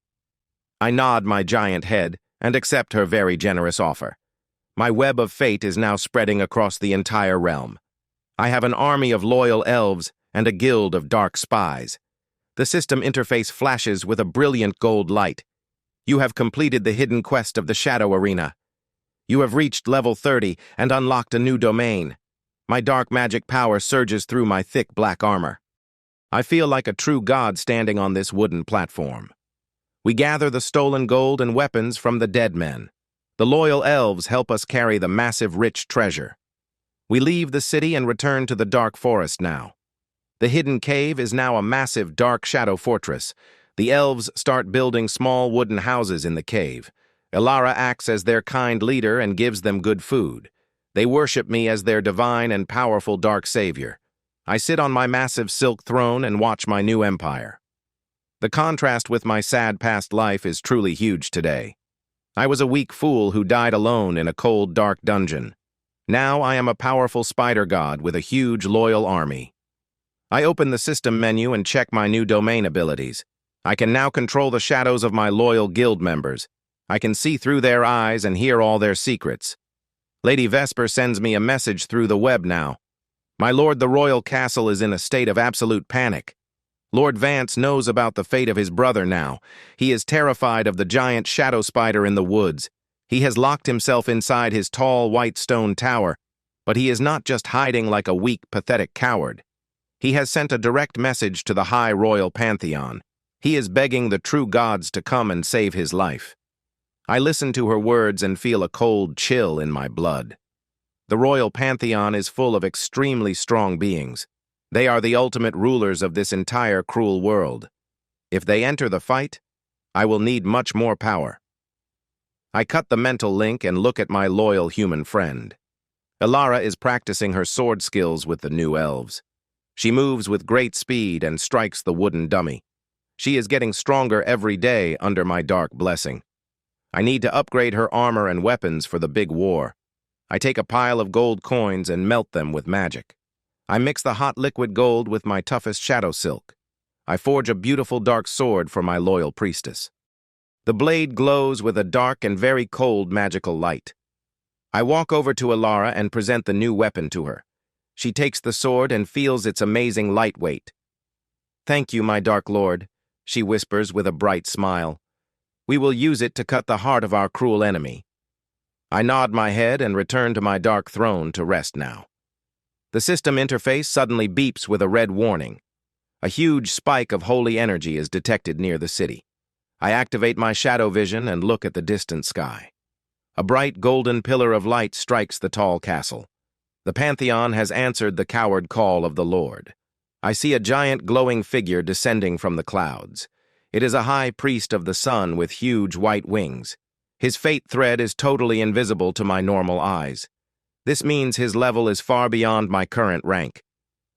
I nod my giant head and accept her very generous offer. My web of fate is now spreading across the entire realm. I have an army of loyal elves and a guild of dark spies. The system interface flashes with a brilliant gold light. You have completed the hidden quest of the Shadow Arena. You have reached level 30 and unlocked a new domain. My dark magic power surges through my thick black armor. I feel like a true god standing on this wooden platform. We gather the stolen gold and weapons from the dead men. The loyal elves help us carry the massive rich treasure. We leave the city and return to the dark forest now. The hidden cave is now a massive dark shadow fortress. The elves start building small wooden houses in the cave. Elara acts as their kind leader and gives them good food. They worship me as their divine and powerful dark savior. I sit on my massive silk throne and watch my new empire. The contrast with my sad past life is truly huge today. I was a weak fool who died alone in a cold, dark dungeon. Now I am a powerful spider god with a huge, loyal army. I open the system menu and check my new domain abilities. I can now control the shadows of my loyal guild members. I can see through their eyes and hear all their secrets. Lady Vesper sends me a message through the web now. My lord, the royal castle is in a state of absolute panic. Lord Vance knows about the fate of his brother now. He is terrified of the giant shadow spider in the woods. He has locked himself inside his tall white stone tower, but he is not just hiding like a weak, pathetic coward. He has sent a direct message to the high royal Pantheon. He is begging the true gods to come and save his life. I listen to her words and feel a cold chill in my blood. The royal Pantheon is full of extremely strong beings. They are the ultimate rulers of this entire cruel world. If they enter the fight, I will need much more power. I cut the mental link and look at my loyal human friend. Elara is practicing her sword skills with the new elves. She moves with great speed and strikes the wooden dummy. She is getting stronger every day under my dark blessing. I need to upgrade her armor and weapons for the big war. I take a pile of gold coins and melt them with magic. I mix the hot liquid gold with my toughest shadow silk. I forge a beautiful dark sword for my loyal priestess. The blade glows with a dark and very cold magical light. I walk over to Elara and present the new weapon to her. She takes the sword and feels its amazing lightweight. "Thank you, my dark lord," she whispers with a bright smile. "We will use it to cut the heart of our cruel enemy." I nod my head and return to my dark throne to rest now. The system interface suddenly beeps with a red warning. A huge spike of holy energy is detected near the city. I activate my shadow vision and look at the distant sky. A bright golden pillar of light strikes the tall castle. The Pantheon has answered the coward call of the Lord. I see a giant glowing figure descending from the clouds. It is a high priest of the sun with huge white wings. His fate thread is totally invisible to my normal eyes. This means his level is far beyond my current rank.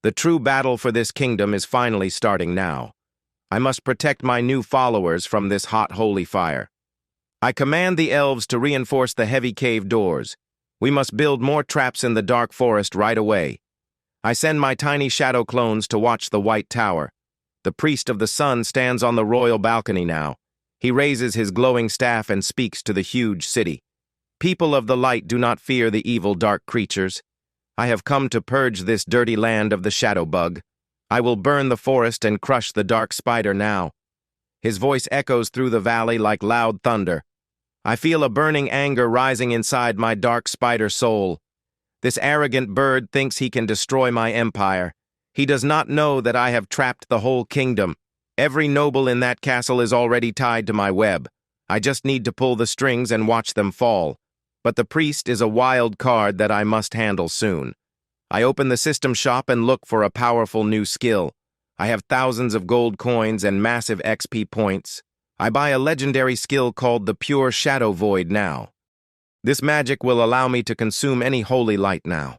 The true battle for this kingdom is finally starting now. I must protect my new followers from this hot holy fire. I command the elves to reinforce the heavy cave doors. We must build more traps in the dark forest right away. I send my tiny shadow clones to watch the White Tower. The priest of the sun stands on the royal balcony now. He raises his glowing staff and speaks to the huge city. "People of the light, do not fear the evil dark creatures. I have come to purge this dirty land of the shadow bug. I will burn the forest and crush the dark spider now." His voice echoes through the valley like loud thunder. I feel a burning anger rising inside my dark spider soul. This arrogant bird thinks he can destroy my empire. He does not know that I have trapped the whole kingdom. Every noble in that castle is already tied to my web. I just need to pull the strings and watch them fall. But the priest is a wild card that I must handle soon. I open the system shop and look for a powerful new skill. I have thousands of gold coins and massive XP points. I buy a legendary skill called the Pure Shadow Void now. This magic will allow me to consume any holy light now.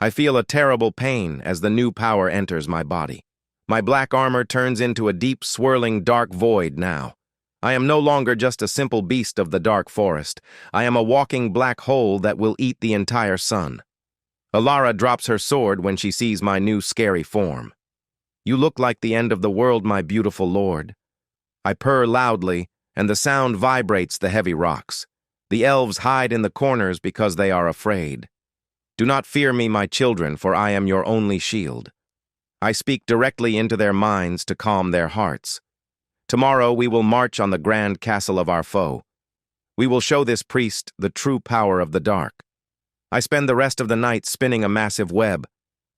I feel a terrible pain as the new power enters my body. My black armor turns into a deep, swirling dark void now. I am no longer just a simple beast of the dark forest. I am a walking black hole that will eat the entire sun. Elara drops her sword when she sees my new scary form. You look like the end of the world, my beautiful lord. I purr loudly, and the sound vibrates the heavy rocks. The elves hide in the corners because they are afraid. Do not fear me, my children, for I am your only shield. I speak directly into their minds to calm their hearts. Tomorrow we will march on the grand castle of our foe. We will show this priest the true power of the dark. I spend the rest of the night spinning a massive web.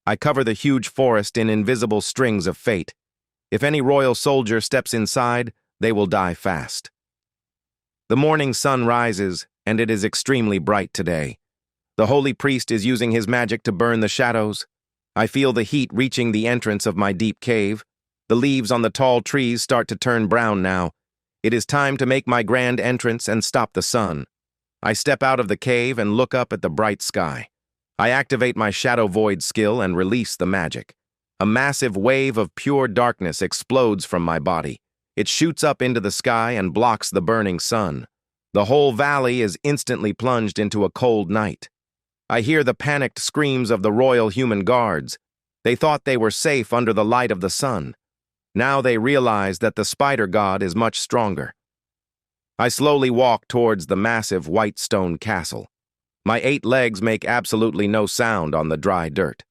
I cover the huge forest in invisible strings of fate. If any royal soldier steps inside, they will die fast. The morning sun rises, and it is extremely bright today. The holy priest is using his magic to burn the shadows. I feel the heat reaching the entrance of my deep cave. The leaves on the tall trees start to turn brown now. It is time to make my grand entrance and stop the sun. I step out of the cave and look up at the bright sky. I activate my Shadow Void skill and release the magic. A massive wave of pure darkness explodes from my body. It shoots up into the sky and blocks the burning sun. The whole valley is instantly plunged into a cold night. I hear the panicked screams of the royal human guards. They thought they were safe under the light of the sun. Now they realize that the spider god is much stronger. I slowly walk towards the massive white stone castle. My 8 legs make absolutely no sound on the dry dirt.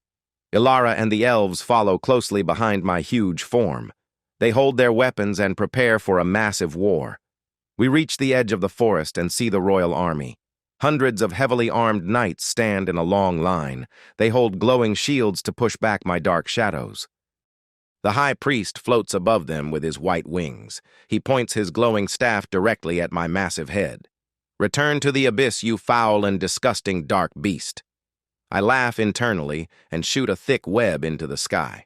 Elara and the elves follow closely behind my huge form. They hold their weapons and prepare for a massive war. We reach the edge of the forest and see the royal army. Hundreds of heavily armed knights stand in a long line. They hold glowing shields to push back my dark shadows. The high priest floats above them with his white wings. He points his glowing staff directly at my massive head. Return to the abyss, you foul and disgusting dark beast. I laugh internally and shoot a thick web into the sky.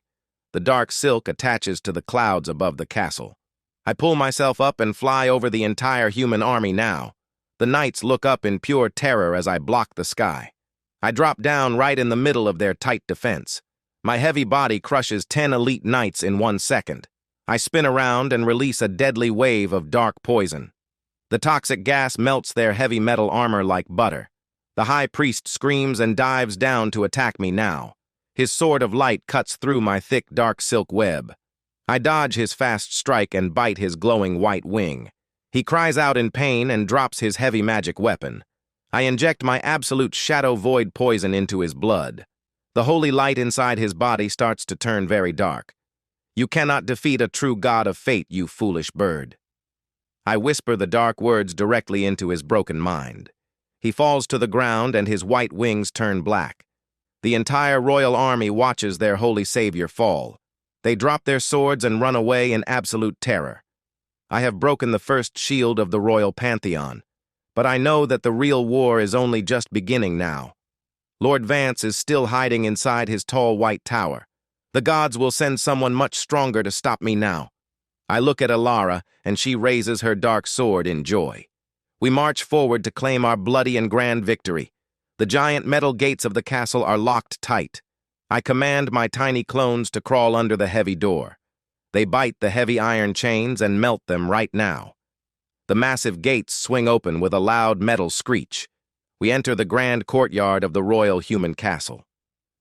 The dark silk attaches to the clouds above the castle. I pull myself up and fly over the entire human army now. The knights look up in pure terror as I block the sky. I drop down right in the middle of their tight defense. My heavy body crushes 10 elite knights in 1 second. I spin around and release a deadly wave of dark poison. The toxic gas melts their heavy metal armor like butter. The high priest screams and dives down to attack me now. His sword of light cuts through my thick dark silk web. I dodge his fast strike and bite his glowing white wing. He cries out in pain and drops his heavy magic weapon. I inject my absolute shadow void poison into his blood. The holy light inside his body starts to turn very dark. You cannot defeat a true god of fate, you foolish bird. I whisper the dark words directly into his broken mind. He falls to the ground and his white wings turn black. The entire royal army watches their holy savior fall. They drop their swords and run away in absolute terror. I have broken the first shield of the royal Pantheon, but I know that the real war is only just beginning now. Lord Vance is still hiding inside his tall white tower. The gods will send someone much stronger to stop me now. I look at Elara, and she raises her dark sword in joy. We march forward to claim our bloody and grand victory. The giant metal gates of the castle are locked tight. I command my tiny clones to crawl under the heavy door. They bite the heavy iron chains and melt them right now. The massive gates swing open with a loud metal screech. We enter the grand courtyard of the royal human castle.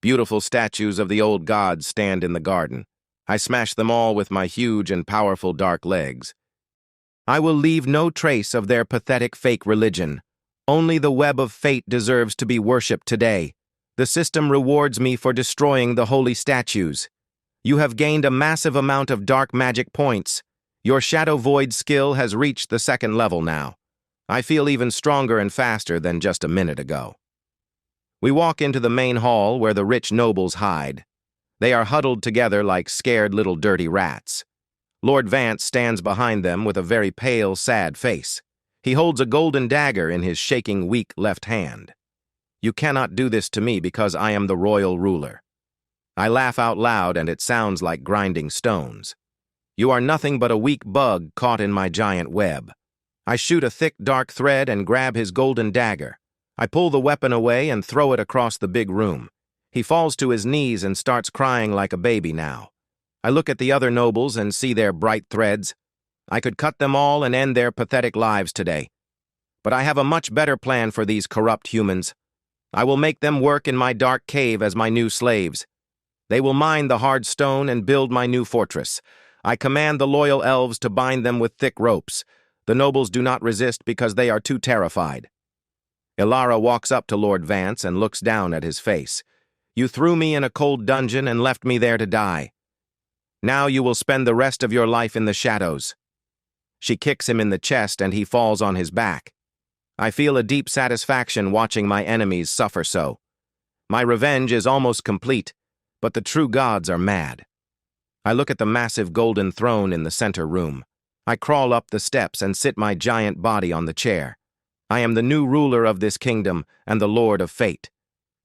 Beautiful statues of the old gods stand in the garden. I smash them all with my huge and powerful dark legs. I will leave no trace of their pathetic fake religion. Only the web of fate deserves to be worshipped today. The system rewards me for destroying the holy statues. You have gained a massive amount of dark magic points. Your Shadow Void skill has reached the 2nd level now. I feel even stronger and faster than just a minute ago. We walk into the main hall where the rich nobles hide. They are huddled together like scared little dirty rats. Lord Vance stands behind them with a very pale, sad face. He holds a golden dagger in his shaking, weak left hand. You cannot do this to me because I am the royal ruler. I laugh out loud and it sounds like grinding stones. You are nothing but a weak bug caught in my giant web. I shoot a thick, dark thread and grab his golden dagger. I pull the weapon away and throw it across the big room. He falls to his knees and starts crying like a baby now. I look at the other nobles and see their bright threads. I could cut them all and end their pathetic lives today. But I have a much better plan for these corrupt humans. I will make them work in my dark cave as my new slaves. They will mine the hard stone and build my new fortress. I command the loyal elves to bind them with thick ropes. The nobles do not resist because they are too terrified. Elara walks up to Lord Vance and looks down at his face. You threw me in a cold dungeon and left me there to die. Now you will spend the rest of your life in the shadows. She kicks him in the chest and he falls on his back. I feel a deep satisfaction watching my enemies suffer so. My revenge is almost complete, but the true gods are mad. I look at the massive golden throne in the center room. I crawl up the steps and sit my giant body on the chair. I am the new ruler of this kingdom and the Lord of Fate.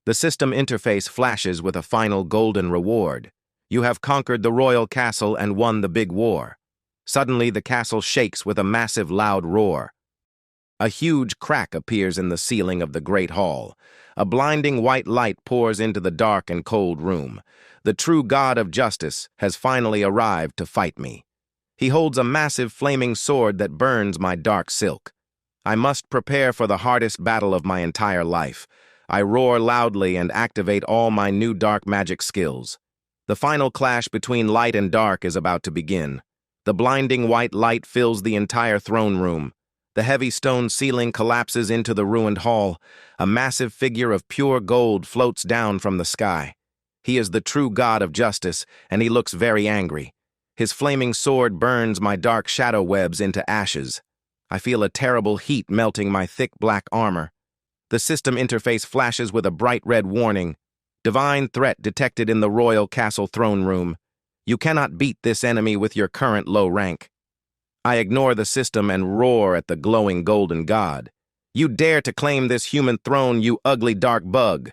The system interface flashes with a final golden reward. You have conquered the royal castle and won the big war. Suddenly the castle shakes with a massive loud roar. A huge crack appears in the ceiling of the great hall. A blinding white light pours into the dark and cold room. The true god of justice has finally arrived to fight me. He holds a massive flaming sword that burns my dark silk. I must prepare for the hardest battle of my entire life. I roar loudly and activate all my new dark magic skills. The final clash between light and dark is about to begin. The blinding white light fills the entire throne room. The heavy stone ceiling collapses into the ruined hall. A massive figure of pure gold floats down from the sky. He is the true god of justice, and he looks very angry. His flaming sword burns my dark shadow webs into ashes. I feel a terrible heat melting my thick black armor. The system interface flashes with a bright red warning. Divine threat detected in the royal castle throne room. You cannot beat this enemy with your current low rank. I ignore the system and roar at the glowing golden god. You dare to claim this human throne, you ugly dark bug.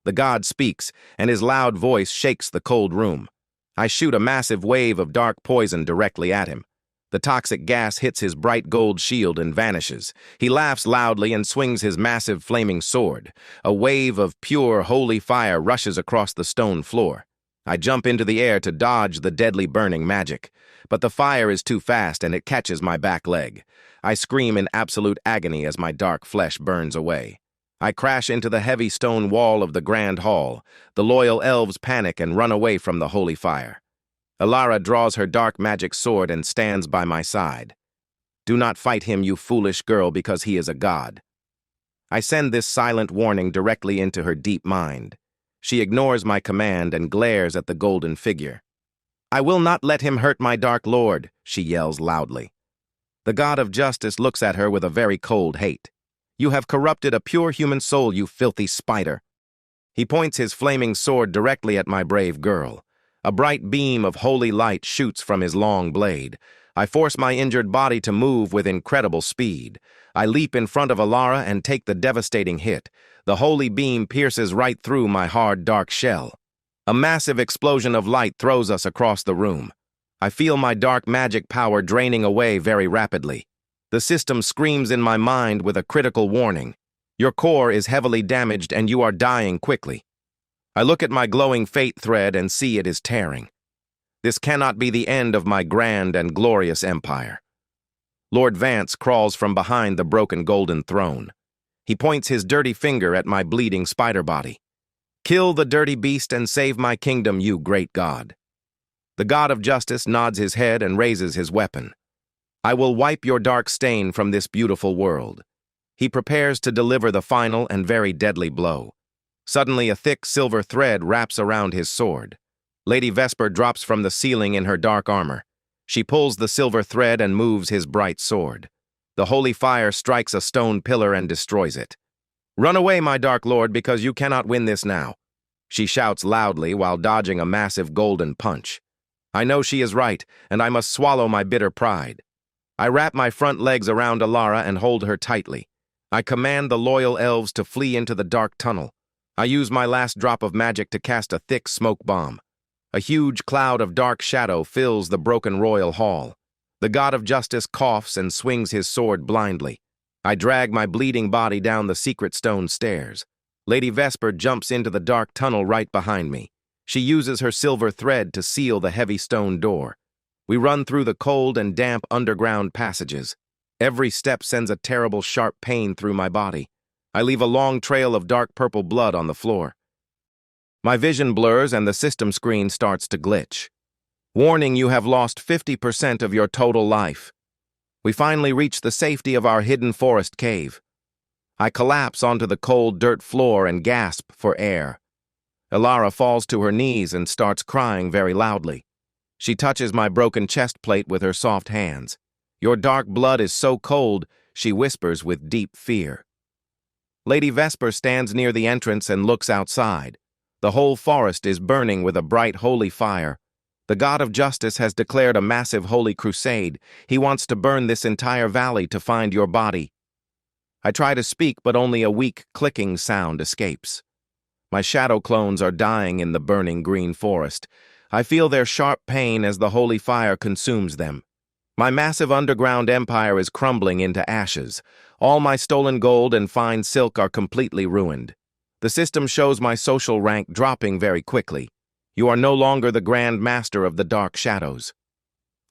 The god speaks, and his loud voice shakes the cold room. I shoot a massive wave of dark poison directly at him. The toxic gas hits his bright gold shield and vanishes. He laughs loudly and swings his massive flaming sword. A wave of pure, holy fire rushes across the stone floor. I jump into the air to dodge the deadly burning magic. But the fire is too fast and it catches my back leg. I scream in absolute agony as my dark flesh burns away. I crash into the heavy stone wall of the grand hall. The loyal elves panic and run away from the holy fire. Elara draws her dark magic sword and stands by my side. Do not fight him, you foolish girl, because he is a god. I send this silent warning directly into her deep mind. She ignores my command and glares at the golden figure. I will not let him hurt my dark lord, she yells loudly. The god of justice looks at her with a very cold hate. You have corrupted a pure human soul, you filthy spider. He points his flaming sword directly at my brave girl. A bright beam of holy light shoots from his long blade. I force my injured body to move with incredible speed. I leap in front of Elara and take the devastating hit. The holy beam pierces right through my hard, dark shell. A massive explosion of light throws us across the room. I feel my dark magic power draining away very rapidly. The system screams in my mind with a critical warning. Your core is heavily damaged and you are dying quickly. I look at my glowing fate thread and see it is tearing. This cannot be the end of my grand and glorious empire. Lord Vance crawls from behind the broken golden throne. He points his dirty finger at my bleeding spider body. Kill the dirty beast and save my kingdom, you great god. The god of justice nods his head and raises his weapon. I will wipe your dark stain from this beautiful world. He prepares to deliver the final and very deadly blow. Suddenly, a thick silver thread wraps around his sword. Lady Vesper drops from the ceiling in her dark armor. She pulls the silver thread and moves his bright sword. The holy fire strikes a stone pillar and destroys it. Run away, my dark lord, because you cannot win this now. She shouts loudly while dodging a massive golden punch. I know she is right, and I must swallow my bitter pride. I wrap my front legs around Elara and hold her tightly. I command the loyal elves to flee into the dark tunnel. I use my last drop of magic to cast a thick smoke bomb. A huge cloud of dark shadow fills the broken royal hall. The god of justice coughs and swings his sword blindly. I drag my bleeding body down the secret stone stairs. Lady Vesper jumps into the dark tunnel right behind me. She uses her silver thread to seal the heavy stone door. We run through the cold and damp underground passages. Every step sends a terrible sharp pain through my body. I leave a long trail of dark purple blood on the floor. My vision blurs and the system screen starts to glitch. Warning, you have lost 50% of your total life. We finally reach the safety of our hidden forest cave. I collapse onto the cold dirt floor and gasp for air. Elara falls to her knees and starts crying very loudly. She touches my broken chest plate with her soft hands. Your dark blood is so cold, she whispers with deep fear. Lady Vesper stands near the entrance and looks outside. The whole forest is burning with a bright holy fire. The god of justice has declared a massive holy crusade. He wants to burn this entire valley to find your body. I try to speak, but only a weak clicking sound escapes. My shadow clones are dying in the burning green forest. I feel their sharp pain as the holy fire consumes them. My massive underground empire is crumbling into ashes. All my stolen gold and fine silk are completely ruined. The system shows my social rank dropping very quickly. You are no longer the grand master of the dark shadows.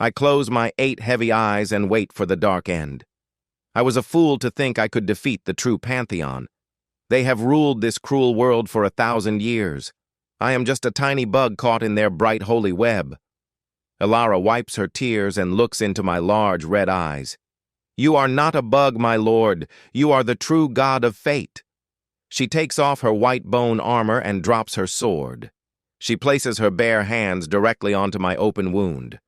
I close my 8 heavy eyes and wait for the dark end. I was a fool to think I could defeat the true Pantheon. They have ruled this cruel world for 1,000 years. I am just a tiny bug caught in their bright holy web. Elara wipes her tears and looks into my large red eyes. You are not a bug, my lord. You are the true god of fate. She takes off her white bone armor and drops her sword. She places her bare hands directly onto my open wound.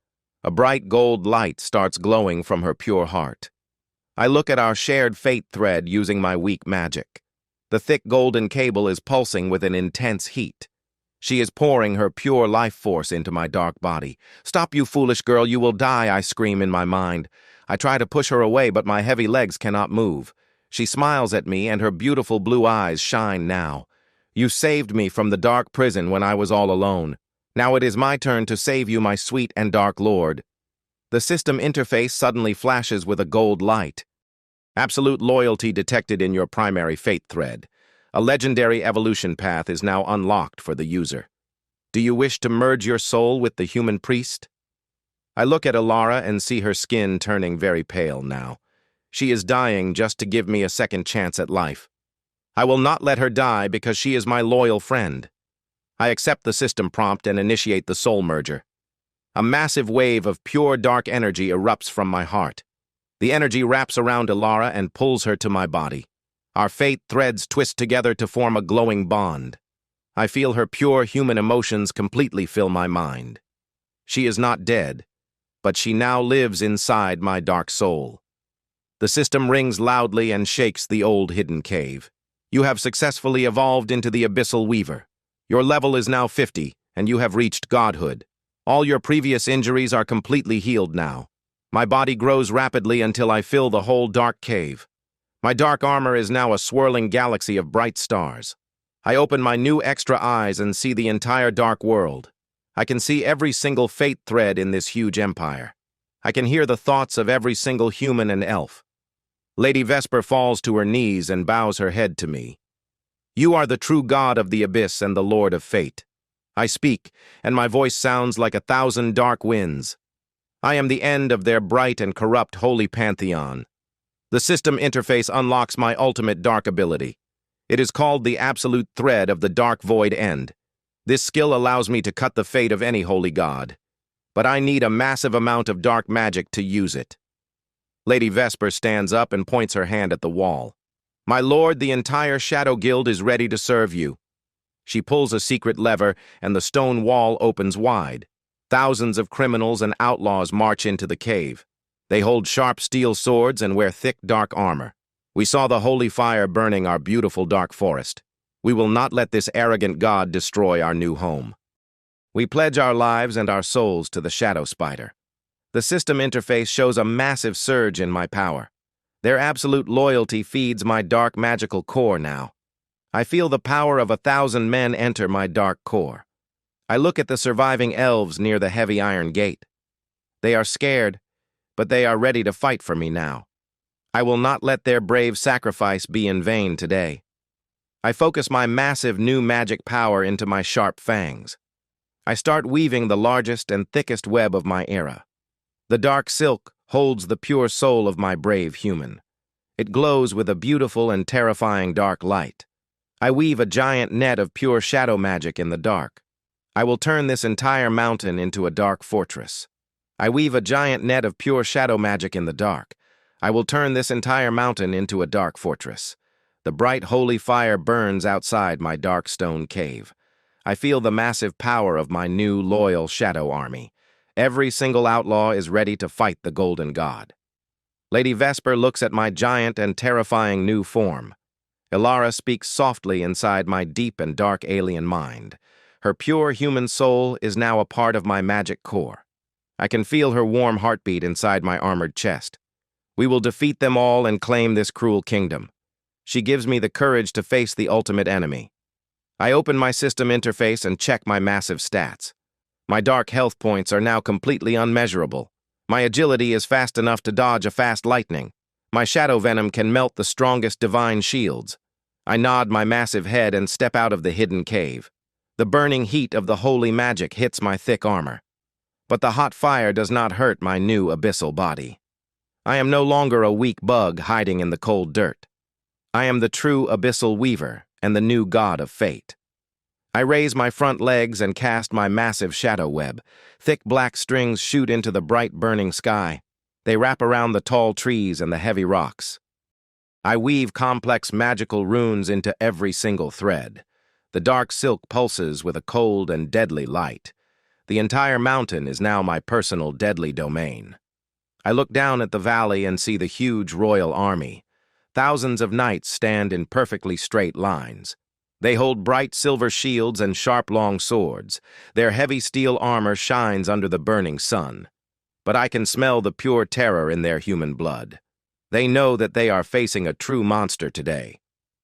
A bright gold light starts glowing from her pure heart. I look at our shared fate thread using my weak magic. The thick golden cable is pulsing with an intense heat. She is pouring her pure life force into my dark body. Stop, you foolish girl, you will die, I scream in my mind. I try to push her away, but my heavy legs cannot move. She smiles at me, and her beautiful blue eyes shine now. You saved me from the dark prison when I was all alone. Now it is my turn to save you, my sweet and dark lord. The system interface suddenly flashes with a gold light. Absolute loyalty detected in your primary fate thread. A legendary evolution path is now unlocked for the user. Do you wish to merge your soul with the human priest? I look at Elara and see her skin turning very pale now. She is dying just to give me a second chance at life. I will not let her die because she is my loyal friend. I accept the system prompt and initiate the soul merger. A massive wave of pure dark energy erupts from my heart. The energy wraps around Elara and pulls her to my body. Our fate threads twist together to form a glowing bond. I feel her pure human emotions completely fill my mind. She is not dead, but she now lives inside my dark soul. The system rings loudly and shakes the old hidden cave. You have successfully evolved into the Abyssal Weaver. Your level is now 50, and you have reached godhood. All your previous injuries are completely healed now. My body grows rapidly until I fill the whole dark cave. My dark armor is now a swirling galaxy of bright stars. I open my new extra eyes and see the entire dark world. I can see every single fate thread in this huge empire. I can hear the thoughts of every single human and elf. Lady Vesper falls to her knees and bows her head to me. You are the true god of the abyss and the lord of fate. I speak, and my voice sounds like 1,000 dark winds. I am the end of their bright and corrupt holy pantheon. The system interface unlocks my ultimate dark ability. It is called the absolute thread of the dark void end. This skill allows me to cut the fate of any holy god. But I need a massive amount of dark magic to use it. Lady Vesper stands up and points her hand at the wall. My lord, the entire Shadow Guild is ready to serve you. She pulls a secret lever, and the stone wall opens wide. Thousands of criminals and outlaws march into the cave. They hold sharp steel swords and wear thick dark armor. We saw the holy fire burning our beautiful dark forest. We will not let this arrogant god destroy our new home. We pledge our lives and our souls to the Shadow Spider. The system interface shows a massive surge in my power. Their absolute loyalty feeds my dark magical core now. I feel the power of 1,000 men enter my dark core. I look at the surviving elves near the heavy iron gate. They are scared, but they are ready to fight for me now. I will not let their brave sacrifice be in vain today. I focus my massive new magic power into my sharp fangs. I start weaving the largest and thickest web of my era. The dark silk holds the pure soul of my brave human. It glows with a beautiful and terrifying dark light. I weave a giant net of pure shadow magic in the dark. I will turn this entire mountain into a dark fortress. I weave a giant net of pure shadow magic in the dark. I will turn this entire mountain into a dark fortress. The bright holy fire burns outside my dark stone cave. I feel the massive power of my new loyal shadow army. Every single outlaw is ready to fight the golden god. Lady Vesper looks at my giant and terrifying new form. Elara speaks softly inside my deep and dark alien mind. Her pure human soul is now a part of my magic core. I can feel her warm heartbeat inside my armored chest. We will defeat them all and claim this cruel kingdom. She gives me the courage to face the ultimate enemy. I open my system interface and check my massive stats. My dark health points are now completely unmeasurable. My agility is fast enough to dodge a fast lightning. My shadow venom can melt the strongest divine shields. I nod my massive head and step out of the hidden cave. The burning heat of the holy magic hits my thick armor. But the hot fire does not hurt my new abyssal body. I am no longer a weak bug hiding in the cold dirt. I am the true abyssal weaver and the new god of fate. I raise my front legs and cast my massive shadow web. Thick black strings shoot into the bright burning sky. They wrap around the tall trees and the heavy rocks. I weave complex magical runes into every single thread. The dark silk pulses with a cold and deadly light. The entire mountain is now my personal deadly domain. I look down at the valley and see the huge royal army. Thousands of knights stand in perfectly straight lines. They hold bright silver shields and sharp long swords. Their heavy steel armor shines under the burning sun. But I can smell the pure terror in their human blood. They know that they are facing a true monster today.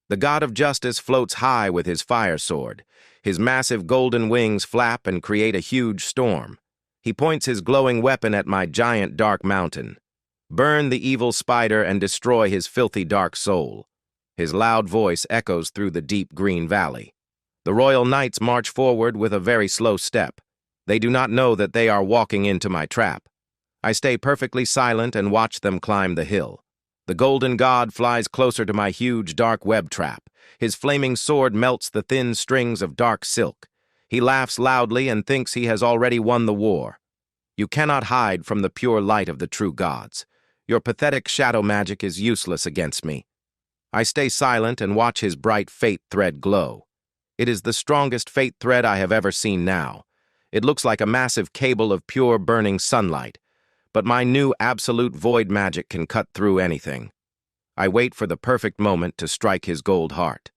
The god of justice floats high with his fire sword. His massive golden wings flap and create a huge storm. He points his glowing weapon at my giant dark mountain. Burn the evil spider and destroy his filthy dark soul. His loud voice echoes through the deep green valley. The royal knights march forward with a very slow step. They do not know that they are walking into my trap. I stay perfectly silent and watch them climb the hill. The golden god flies closer to my huge dark web trap. His flaming sword melts the thin strings of dark silk. He laughs loudly and thinks he has already won the war. You cannot hide from the pure light of the true gods. Your pathetic shadow magic is useless against me. I stay silent and watch his bright fate thread glow. It is the strongest fate thread I have ever seen now. It looks like a massive cable of pure burning sunlight. But my new absolute void magic can cut through anything. I wait for the perfect moment to strike his gold heart.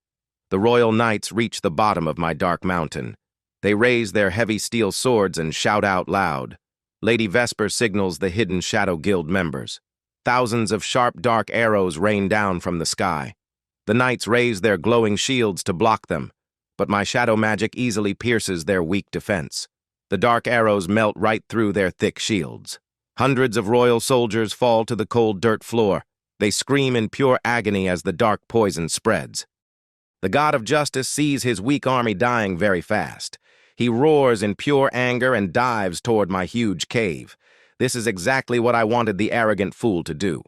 The royal knights reach the bottom of my dark mountain. They raise their heavy steel swords and shout out loud. Lady Vesper signals the hidden Shadow Guild members. Thousands of sharp dark arrows rain down from the sky. The knights raise their glowing shields to block them, but my shadow magic easily pierces their weak defense. The dark arrows melt right through their thick shields. Hundreds of royal soldiers fall to the cold dirt floor. They scream in pure agony as the dark poison spreads. The god of justice sees his weak army dying very fast. He roars in pure anger and dives toward my huge cave. This is exactly what I wanted the arrogant fool to do.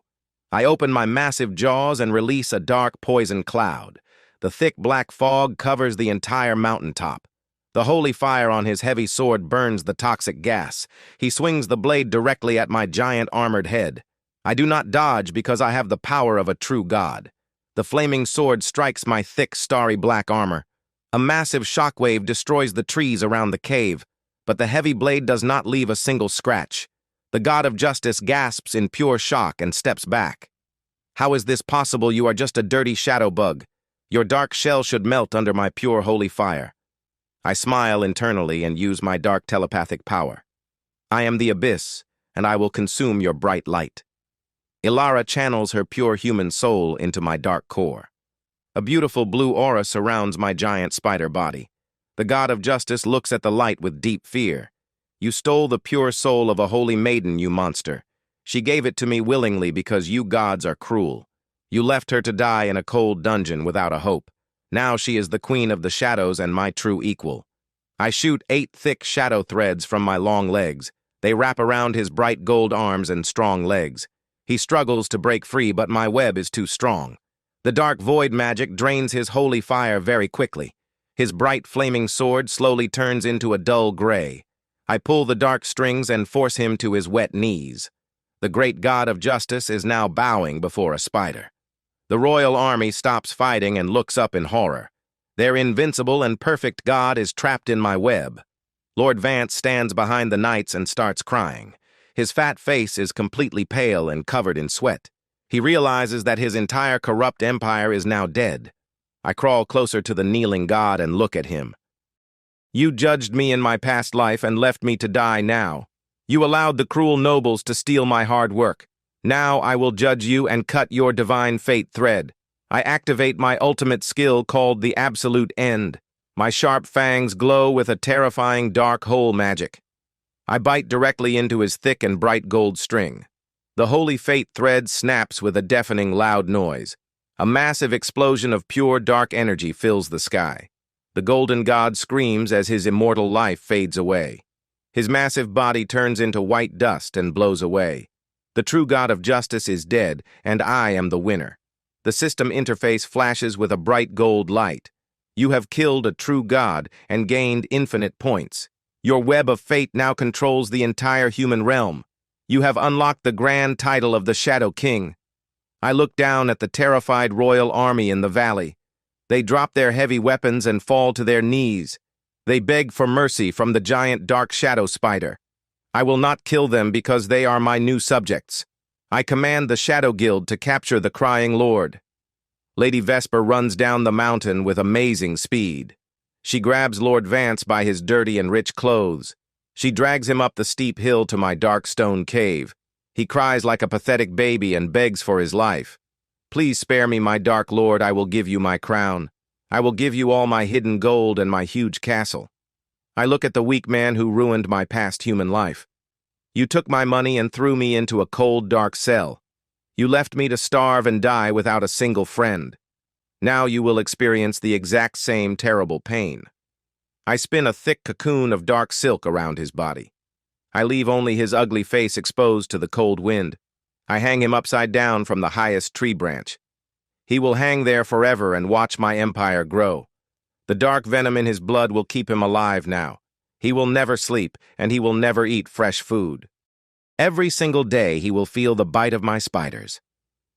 I open my massive jaws and release a dark poison cloud. The thick black fog covers the entire mountaintop. The holy fire on his heavy sword burns the toxic gas. He swings the blade directly at my giant armored head. I do not dodge because I have the power of a true god. The flaming sword strikes my thick, starry black armor. A massive shockwave destroys the trees around the cave, but the heavy blade does not leave a single scratch. The god of justice gasps in pure shock and steps back. How is this possible? You are just a dirty shadow bug. Your dark shell should melt under my pure holy fire. I smile internally and use my dark telepathic power. I am the abyss, and I will consume your bright light. Elara channels her pure human soul into my dark core. A beautiful blue aura surrounds my giant spider body. The god of justice looks at the light with deep fear. You stole the pure soul of a holy maiden, you monster. She gave it to me willingly because you gods are cruel. You left her to die in a cold dungeon without a hope. Now she is the queen of the shadows and my true equal. I shoot 8 thick shadow threads from my long legs. They wrap around his bright gold arms and strong legs. He struggles to break free, but my web is too strong. The dark void magic drains his holy fire very quickly. His bright flaming sword slowly turns into a dull gray. I pull the dark strings and force him to his wet knees. The great god of justice is now bowing before a spider. The royal army stops fighting and looks up in horror. Their invincible and perfect god is trapped in my web. Lord Vance stands behind the knights and starts crying. His fat face is completely pale and covered in sweat. He realizes that his entire corrupt empire is now dead. I crawl closer to the kneeling god and look at him. You judged me in my past life and left me to die now. You allowed the cruel nobles to steal my hard work. Now I will judge you and cut your divine fate thread. I activate my ultimate skill called the Absolute End. My sharp fangs glow with a terrifying dark hole magic. I bite directly into his thick and bright gold string. The holy fate thread snaps with a deafening loud noise. A massive explosion of pure dark energy fills the sky. The golden god screams as his immortal life fades away. His massive body turns into white dust and blows away. The true god of justice is dead, and I am the winner. The system interface flashes with a bright gold light. You have killed a true god and gained infinite points. Your web of fate now controls the entire human realm. You have unlocked the grand title of the Shadow King. I look down at the terrified royal army in the valley. They drop their heavy weapons and fall to their knees. They beg for mercy from the giant dark shadow spider. I will not kill them because they are my new subjects. I command the Shadow Guild to capture the crying lord. Lady Vesper runs down the mountain with amazing speed. She grabs Lord Vance by his dirty and rich clothes. She drags him up the steep hill to my dark stone cave. He cries like a pathetic baby and begs for his life. Please spare me, my dark lord, I will give you my crown. I will give you all my hidden gold and my huge castle. I look at the weak man who ruined my past human life. You took my money and threw me into a cold, dark cell. You left me to starve and die without a single friend. Now you will experience the exact same terrible pain. I spin a thick cocoon of dark silk around his body. I leave only his ugly face exposed to the cold wind. I hang him upside down from the highest tree branch. He will hang there forever and watch my empire grow. The dark venom in his blood will keep him alive now. He will never sleep, and he will never eat fresh food. Every single day he will feel the bite of my spiders.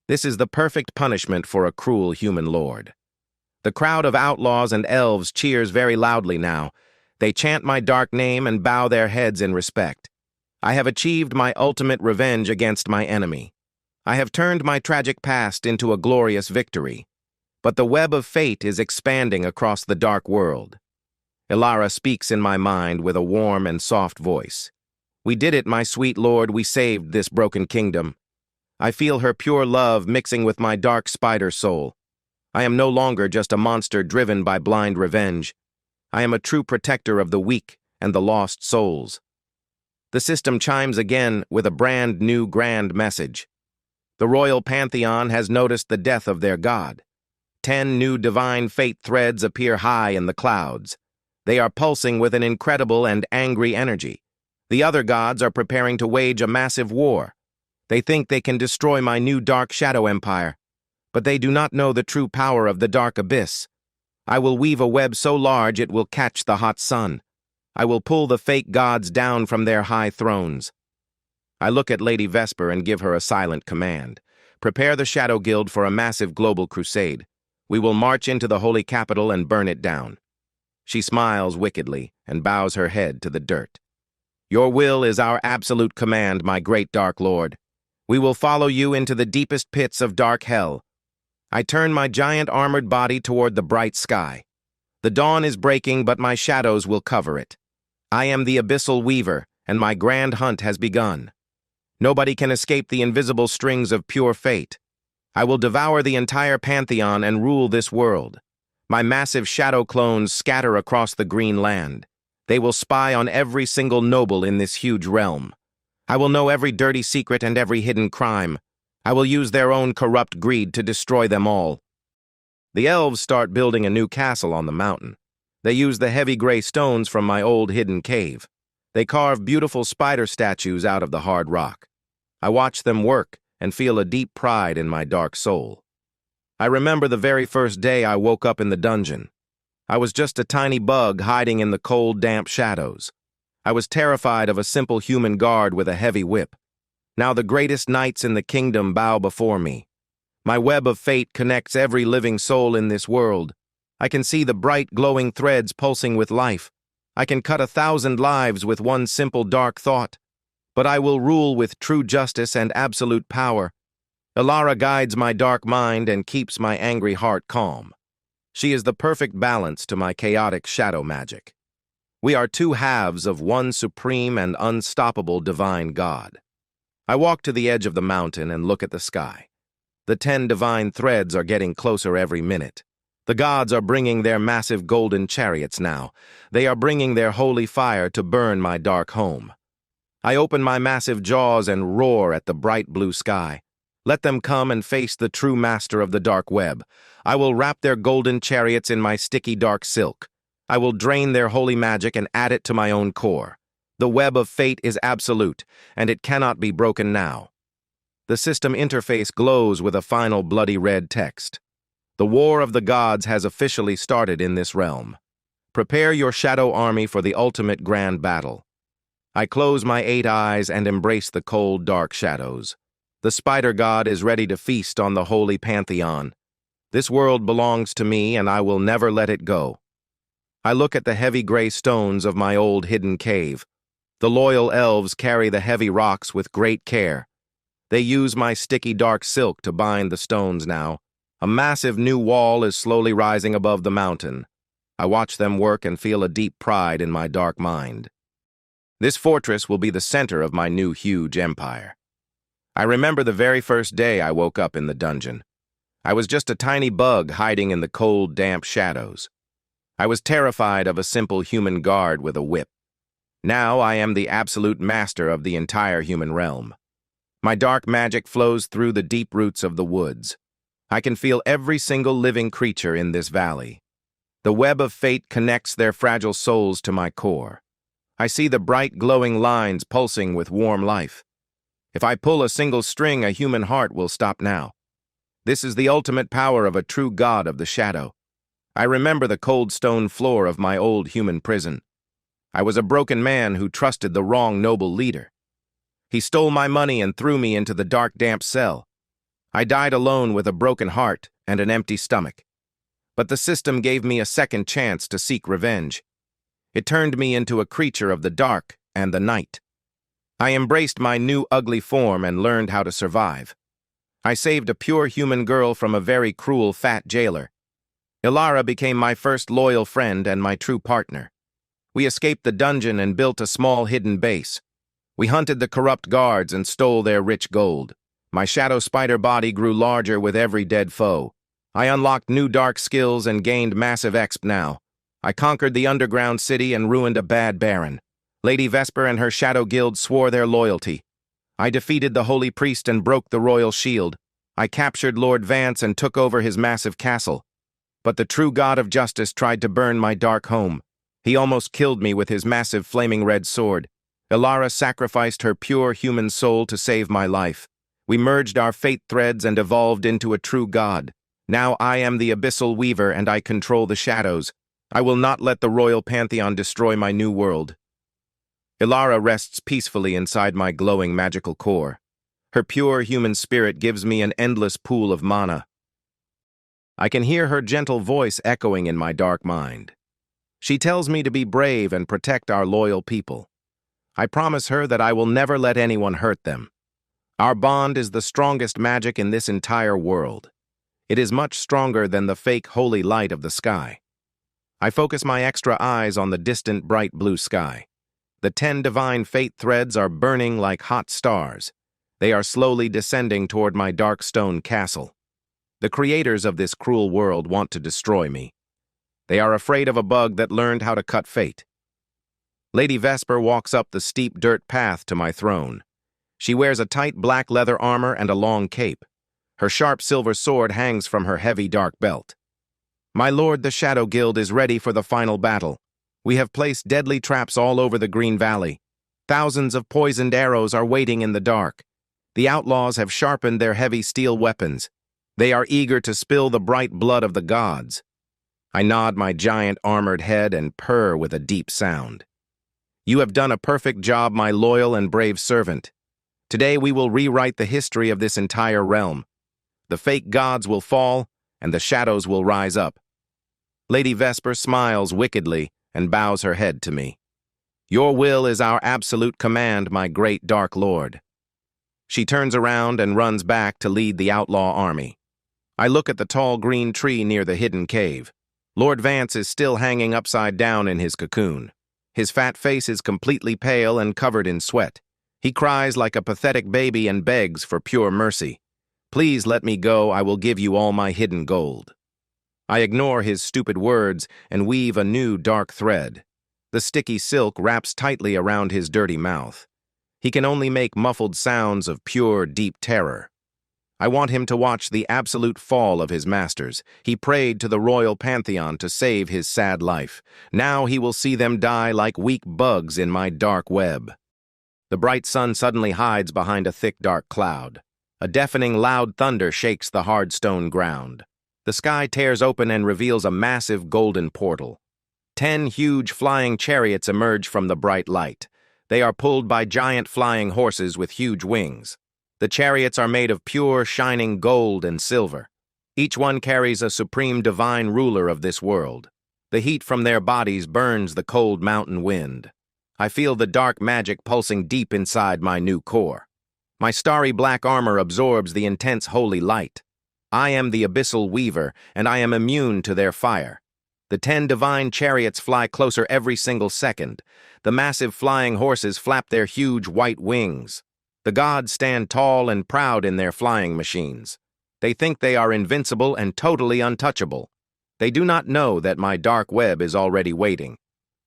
This is the perfect punishment for a cruel human lord. The crowd of outlaws and elves cheers very loudly now. They chant my dark name and bow their heads in respect. I have achieved my ultimate revenge against my enemy. I have turned my tragic past into a glorious victory. But the web of fate is expanding across the dark world. Elara speaks in my mind with a warm and soft voice. We did it, my sweet lord, we saved this broken kingdom. I feel her pure love mixing with my dark spider soul. I am no longer just a monster driven by blind revenge. I am a true protector of the weak and the lost souls. The system chimes again with a brand new grand message. The royal Pantheon has noticed the death of their god. 10 new divine fate threads appear high in the clouds. They are pulsing with an incredible and angry energy. The other gods are preparing to wage a massive war. They think they can destroy my new dark shadow empire, but they do not know the true power of the dark abyss. I will weave a web so large it will catch the hot sun. I will pull the fake gods down from their high thrones. I look at Lady Vesper and give her a silent command. Prepare the Shadow Guild for a massive global crusade. We will march into the holy capital and burn it down. She smiles wickedly and bows her head to the dirt. Your will is our absolute command, my great dark lord. We will follow you into the deepest pits of dark hell. I turn my giant armored body toward the bright sky. The dawn is breaking, but my shadows will cover it. I am the Abyssal Weaver, and my grand hunt has begun. Nobody can escape the invisible strings of pure fate. I will devour the entire Pantheon and rule this world. My massive shadow clones scatter across the green land. They will spy on every single noble in this huge realm. I will know every dirty secret and every hidden crime. I will use their own corrupt greed to destroy them all. The elves start building a new castle on the mountain. They use the heavy gray stones from my old hidden cave. They carve beautiful spider statues out of the hard rock. I watch them work and feel a deep pride in my dark soul. I remember the very first day I woke up in the dungeon. I was just a tiny bug hiding in the cold, damp shadows. I was terrified of a simple human guard with a heavy whip. Now the greatest knights in the kingdom bow before me. My web of fate connects every living soul in this world. I can see the bright, glowing threads pulsing with life. I can cut 1,000 lives with one simple dark thought. But I will rule with true justice and absolute power. Elara guides my dark mind and keeps my angry heart calm. She is the perfect balance to my chaotic shadow magic. We are two halves of one supreme and unstoppable divine God. I walk to the edge of the mountain and look at the sky. The 10 divine threads are getting closer every minute. The gods are bringing their massive golden chariots now. They are bringing their holy fire to burn my dark home. I open my massive jaws and roar at the bright blue sky. Let them come and face the true master of the dark web. I will wrap their golden chariots in my sticky dark silk. I will drain their holy magic and add it to my own core. The web of fate is absolute, and it cannot be broken now. The system interface glows with a final bloody red text. The war of the gods has officially started in this realm. Prepare your shadow army for the ultimate grand battle. I close my 8 eyes and embrace the cold, dark shadows. The spider god is ready to feast on the holy Pantheon. This world belongs to me, and I will never let it go. I look at the heavy gray stones of my old hidden cave. The loyal elves carry the heavy rocks with great care. They use my sticky dark silk to bind the stones now. A massive new wall is slowly rising above the mountain. I watch them work and feel a deep pride in my dark mind. This fortress will be the center of my new huge empire. I remember the very first day I woke up in the dungeon. I was just a tiny bug hiding in the cold, damp shadows. I was terrified of a simple human guard with a whip. Now I am the absolute master of the entire human realm. My dark magic flows through the deep roots of the woods. I can feel every single living creature in this valley. The web of fate connects their fragile souls to my core. I see the bright, glowing lines pulsing with warm life. If I pull a single string, a human heart will stop now. This is the ultimate power of a true god of the shadow. I remember the cold stone floor of my old human prison. I was a broken man who trusted the wrong noble leader. He stole my money and threw me into the dark, damp cell. I died alone with a broken heart and an empty stomach. But the system gave me a second chance to seek revenge. It turned me into a creature of the dark and the night. I embraced my new ugly form and learned how to survive. I saved a pure human girl from a very cruel fat jailer. Elara became my first loyal friend and my true partner. We escaped the dungeon and built a small hidden base. We hunted the corrupt guards and stole their rich gold. My shadow spider body grew larger with every dead foe. I unlocked new dark skills and gained massive exp now. I conquered the underground city and ruined a bad baron. Lady Vesper and her shadow guild swore their loyalty. I defeated the holy priest and broke the royal shield. I captured Lord Vance and took over his massive castle. But the true god of justice tried to burn my dark home. He almost killed me with his massive flaming red sword. Elara sacrificed her pure human soul to save my life. We merged our fate threads and evolved into a true god. Now I am the Abyssal Weaver and I control the shadows. I will not let the royal Pantheon destroy my new world. Elara rests peacefully inside my glowing magical core. Her pure human spirit gives me an endless pool of mana. I can hear her gentle voice echoing in my dark mind. She tells me to be brave and protect our loyal people. I promise her that I will never let anyone hurt them. Our bond is the strongest magic in this entire world. It is much stronger than the fake holy light of the sky. I focus my extra eyes on the distant bright blue sky. The 10 divine fate threads are burning like hot stars. They are slowly descending toward my dark stone castle. The creators of this cruel world want to destroy me. They are afraid of a bug that learned how to cut fate. Lady Vesper walks up the steep dirt path to my throne. She wears a tight black leather armor and a long cape. Her sharp silver sword hangs from her heavy dark belt. My lord, the Shadow Guild is ready for the final battle. We have placed deadly traps all over the Green Valley. Thousands of poisoned arrows are waiting in the dark. The outlaws have sharpened their heavy steel weapons. They are eager to spill the bright blood of the gods. I nod my giant armored head and purr with a deep sound. You have done a perfect job, my loyal and brave servant. Today we will rewrite the history of this entire realm. The fake gods will fall, and the shadows will rise up. Lady Vesper smiles wickedly and bows her head to me. Your will is our absolute command, my great dark lord. She turns around and runs back to lead the outlaw army. I look at the tall green tree near the hidden cave. Lord Vance is still hanging upside down in his cocoon. His fat face is completely pale and covered in sweat. He cries like a pathetic baby and begs for pure mercy. Please let me go, I will give you all my hidden gold. I ignore his stupid words and weave a new dark thread. The sticky silk wraps tightly around his dirty mouth. He can only make muffled sounds of pure, deep terror. I want him to watch the absolute fall of his masters. He prayed to the royal Pantheon to save his sad life. Now he will see them die like weak bugs in my dark web. The bright sun suddenly hides behind a thick, dark cloud. A deafening, loud thunder shakes the hard stone ground. The sky tears open and reveals a massive golden portal. 10 huge flying chariots emerge from the bright light. They are pulled by giant flying horses with huge wings. The chariots are made of pure, shining gold and silver. Each one carries a supreme divine ruler of this world. The heat from their bodies burns the cold mountain wind. I feel the dark magic pulsing deep inside my new core. My starry black armor absorbs the intense holy light. I am the abyssal weaver, and I am immune to their fire. The 10 divine chariots fly closer every single second. The massive flying horses flap their huge white wings. The gods stand tall and proud in their flying machines. They think they are invincible and totally untouchable. They do not know that my dark web is already waiting.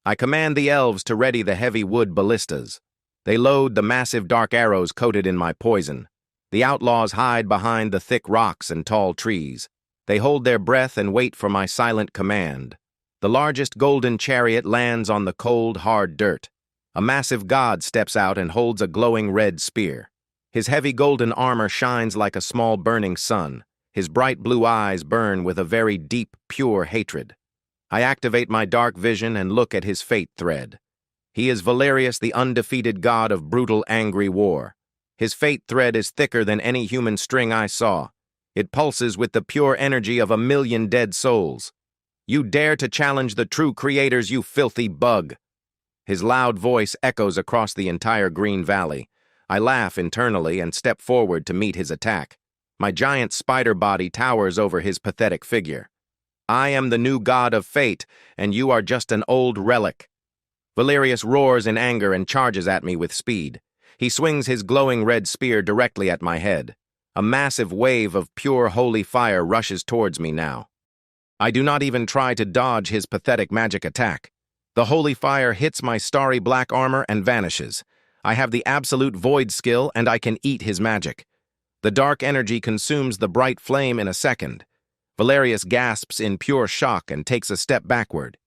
I command the elves to ready the heavy wood ballistas. They load the massive dark arrows coated in my poison. The outlaws hide behind the thick rocks and tall trees. They hold their breath and wait for my silent command. The largest golden chariot lands on the cold, hard dirt. A massive god steps out and holds a glowing red spear. His heavy golden armor shines like a small burning sun. His bright blue eyes burn with a very deep, pure hatred. I activate my dark vision and look at his fate thread. He is Valerius, the undefeated god of brutal, angry war. His fate thread is thicker than any human string I saw. It pulses with the pure energy of 1,000,000 dead souls. You dare to challenge the true creators, you filthy bug. His loud voice echoes across the entire Green Valley. I laugh internally and step forward to meet his attack. My giant spider body towers over his pathetic figure. I am the new god of fate, and you are just an old relic. Valerius roars in anger and charges at me with speed. He swings his glowing red spear directly at my head. A massive wave of pure holy fire rushes towards me now. I do not even try to dodge his pathetic magic attack. The holy fire hits my starry black armor and vanishes. I have the absolute void skill and I can eat his magic. The dark energy consumes the bright flame in a second. Valerius gasps in pure shock and takes a step backward.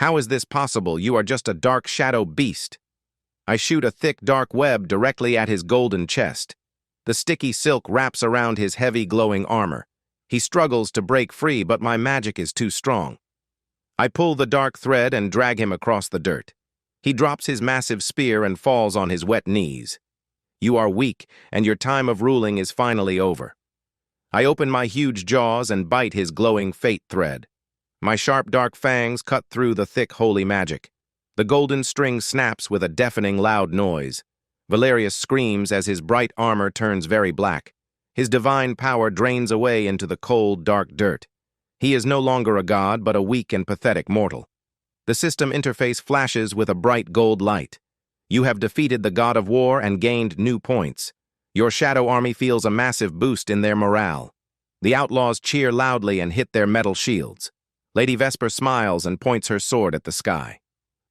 How is this possible? You are just a dark shadow beast. I shoot a thick dark web directly at his golden chest. The sticky silk wraps around his heavy glowing armor. He struggles to break free, but my magic is too strong. I pull the dark thread and drag him across the dirt. He drops his massive spear and falls on his wet knees. You are weak, and your time of ruling is finally over. I open my huge jaws and bite his glowing fate thread. My sharp dark fangs cut through the thick holy magic. The golden string snaps with a deafening loud noise. Valerius screams as his bright armor turns very black. His divine power drains away into the cold, dark dirt. He is no longer a god, but a weak and pathetic mortal. The system interface flashes with a bright gold light. You have defeated the god of war and gained new points. Your shadow army feels a massive boost in their morale. The outlaws cheer loudly and hit their metal shields. Lady Vesper smiles and points her sword at the sky.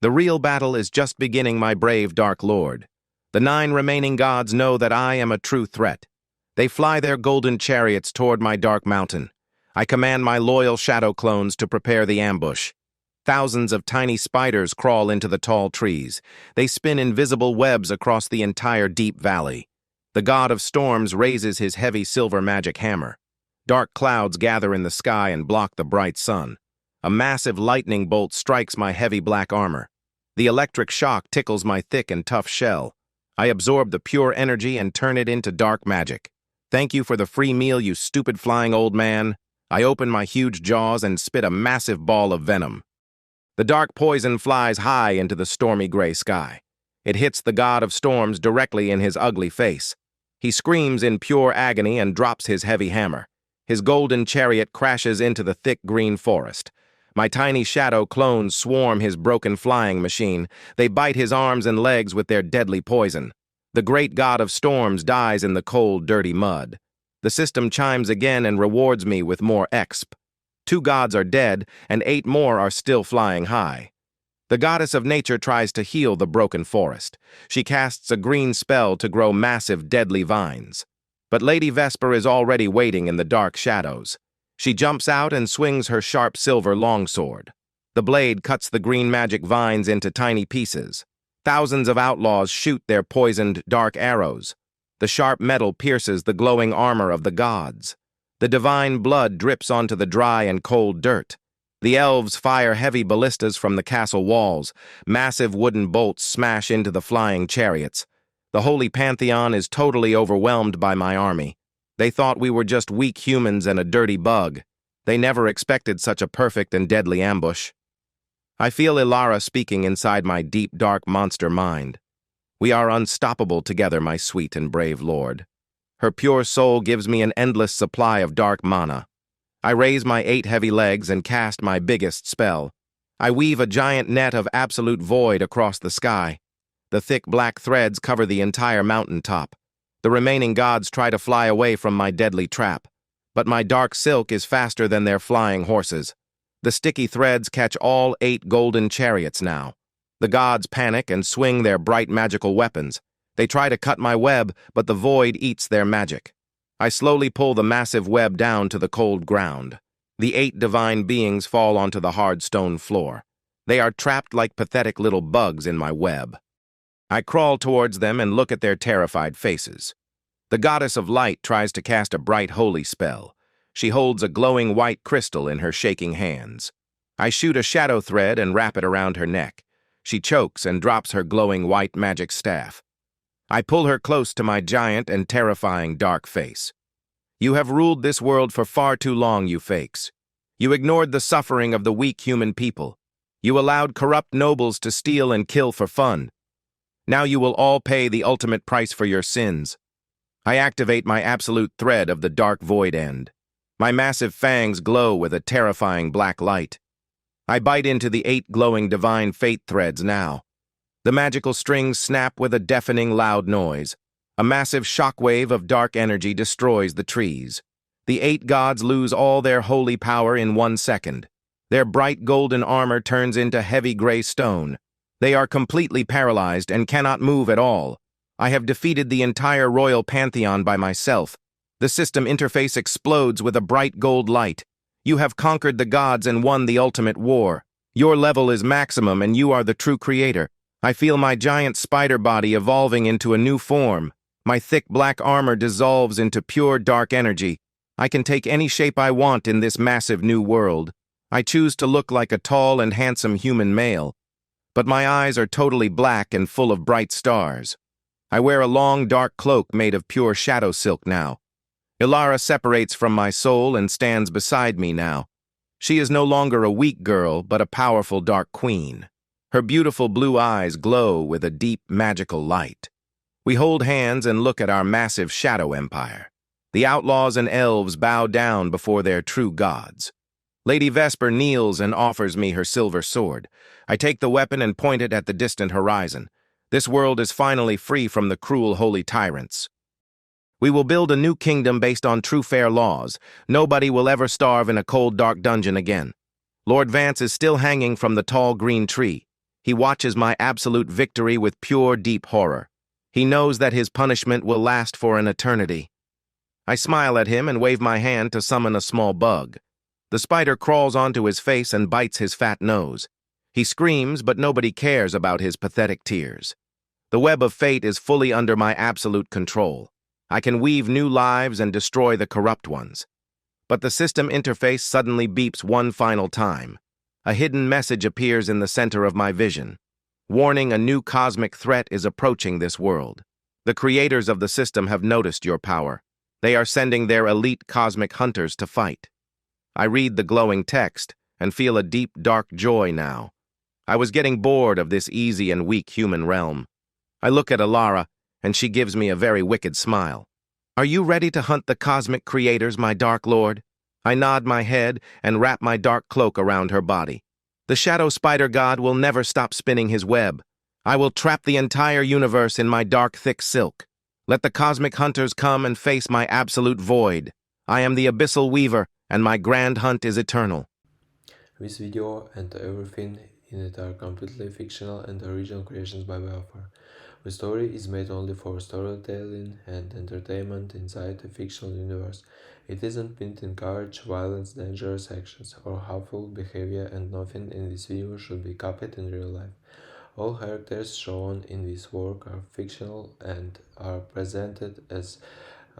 The real battle is just beginning, my brave Dark Lord. The 9 remaining gods know that I am a true threat. They fly their golden chariots toward my dark mountain. I command my loyal shadow clones to prepare the ambush. Thousands of tiny spiders crawl into the tall trees. They spin invisible webs across the entire deep valley. The god of storms raises his heavy silver magic hammer. Dark clouds gather in the sky and block the bright sun. A massive lightning bolt strikes my heavy black armor. The electric shock tickles my thick and tough shell. I absorb the pure energy and turn it into dark magic. Thank you for the free meal, you stupid flying old man. I open my huge jaws and spit a massive ball of venom. The dark poison flies high into the stormy gray sky. It hits the god of storms directly in his ugly face. He screams in pure agony and drops his heavy hammer. His golden chariot crashes into the thick green forest. My tiny shadow clones swarm his broken flying machine. They bite his arms and legs with their deadly poison. The great god of storms dies in the cold, dirty mud. The system chimes again and rewards me with more exp. 2 gods are dead, and 8 more are still flying high. The goddess of nature tries to heal the broken forest. She casts a green spell to grow massive, deadly vines. But Lady Vesper is already waiting in the dark shadows. She jumps out and swings her sharp silver longsword. The blade cuts the green magic vines into tiny pieces. Thousands of outlaws shoot their poisoned, dark arrows. The sharp metal pierces the glowing armor of the gods. The divine blood drips onto the dry and cold dirt. The elves fire heavy ballistas from the castle walls. Massive wooden bolts smash into the flying chariots. The holy Pantheon is totally overwhelmed by my army. They thought we were just weak humans and a dirty bug. They never expected such a perfect and deadly ambush. I feel Elara speaking inside my deep, dark monster mind. We are unstoppable together, my sweet and brave lord. Her pure soul gives me an endless supply of dark mana. I raise my 8 heavy legs and cast my biggest spell. I weave a giant net of absolute void across the sky. The thick black threads cover the entire mountaintop. The remaining gods try to fly away from my deadly trap. But my dark silk is faster than their flying horses. The sticky threads catch all 8 golden chariots now. The gods panic and swing their bright magical weapons. They try to cut my web, but the void eats their magic. I slowly pull the massive web down to the cold ground. The 8 divine beings fall onto the hard stone floor. They are trapped like pathetic little bugs in my web. I crawl towards them and look at their terrified faces. The goddess of light tries to cast a bright holy spell. She holds a glowing white crystal in her shaking hands. I shoot a shadow thread and wrap it around her neck. She chokes and drops her glowing white magic staff. I pull her close to my giant and terrifying dark face. You have ruled this world for far too long, you fakes. You ignored the suffering of the weak human people. You allowed corrupt nobles to steal and kill for fun. Now you will all pay the ultimate price for your sins. I activate my absolute thread of the dark void end. My massive fangs glow with a terrifying black light. I bite into the 8 glowing divine fate threads now. The magical strings snap with a deafening loud noise. A massive shockwave of dark energy destroys the trees. The 8 gods lose all their holy power in 1 second. Their bright golden armor turns into heavy gray stone. They are completely paralyzed and cannot move at all. I have defeated the entire royal pantheon by myself. The system interface explodes with a bright gold light. You have conquered the gods and won the ultimate war. Your level is maximum and you are the true creator. I feel my giant spider body evolving into a new form. My thick black armor dissolves into pure dark energy. I can take any shape I want in this massive new world. I choose to look like a tall and handsome human male. But my eyes are totally black and full of bright stars. I wear a long, dark cloak made of pure shadow silk now. Elara separates from my soul and stands beside me now. She is no longer a weak girl, but a powerful dark queen. Her beautiful blue eyes glow with a deep, magical light. We hold hands and look at our massive shadow empire. The outlaws and elves bow down before their true gods. Lady Vesper kneels and offers me her silver sword. I take the weapon and point it at the distant horizon. This world is finally free from the cruel holy tyrants. We will build a new kingdom based on true fair laws. Nobody will ever starve in a cold, dark dungeon again. Lord Vance is still hanging from the tall green tree. He watches my absolute victory with pure, deep horror. He knows that his punishment will last for an eternity. I smile at him and wave my hand to summon a small bug. The spider crawls onto his face and bites his fat nose. He screams, but nobody cares about his pathetic tears. The web of fate is fully under my absolute control. I can weave new lives and destroy the corrupt ones. But the system interface suddenly beeps one final time. A hidden message appears in the center of my vision, warning a new cosmic threat is approaching this world. The creators of the system have noticed your power. They are sending their elite cosmic hunters to fight. I read the glowing text and feel a deep, dark joy now. I was getting bored of this easy and weak human realm. I look at Elara, and she gives me a very wicked smile. Are you ready to hunt the cosmic creators, my dark lord? I nod my head and wrap my dark cloak around her body. The shadow spider god will never stop spinning his web. I will trap the entire universe in my dark, thick silk. Let the cosmic hunters come and face my absolute void. I am the abyssal weaver, and my grand hunt is eternal. This video and everything in it are completely fictional and original creations by Welfare. The story is made only for storytelling and entertainment inside a fictional universe. It isn't meant to encourage violence, dangerous actions, or harmful behavior, and nothing in this video should be copied in real life. All characters shown in this work are fictional and are presented as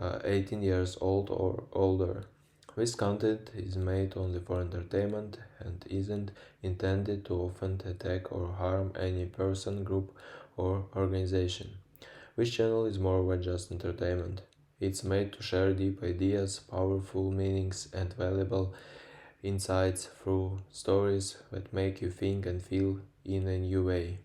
18 years old or older. This content is made only for entertainment and isn't intended to offend, attack, or harm any person, group, or organization. This channel is more than just entertainment. It's made to share deep ideas, powerful meanings, and valuable insights through stories that make you think and feel in a new way.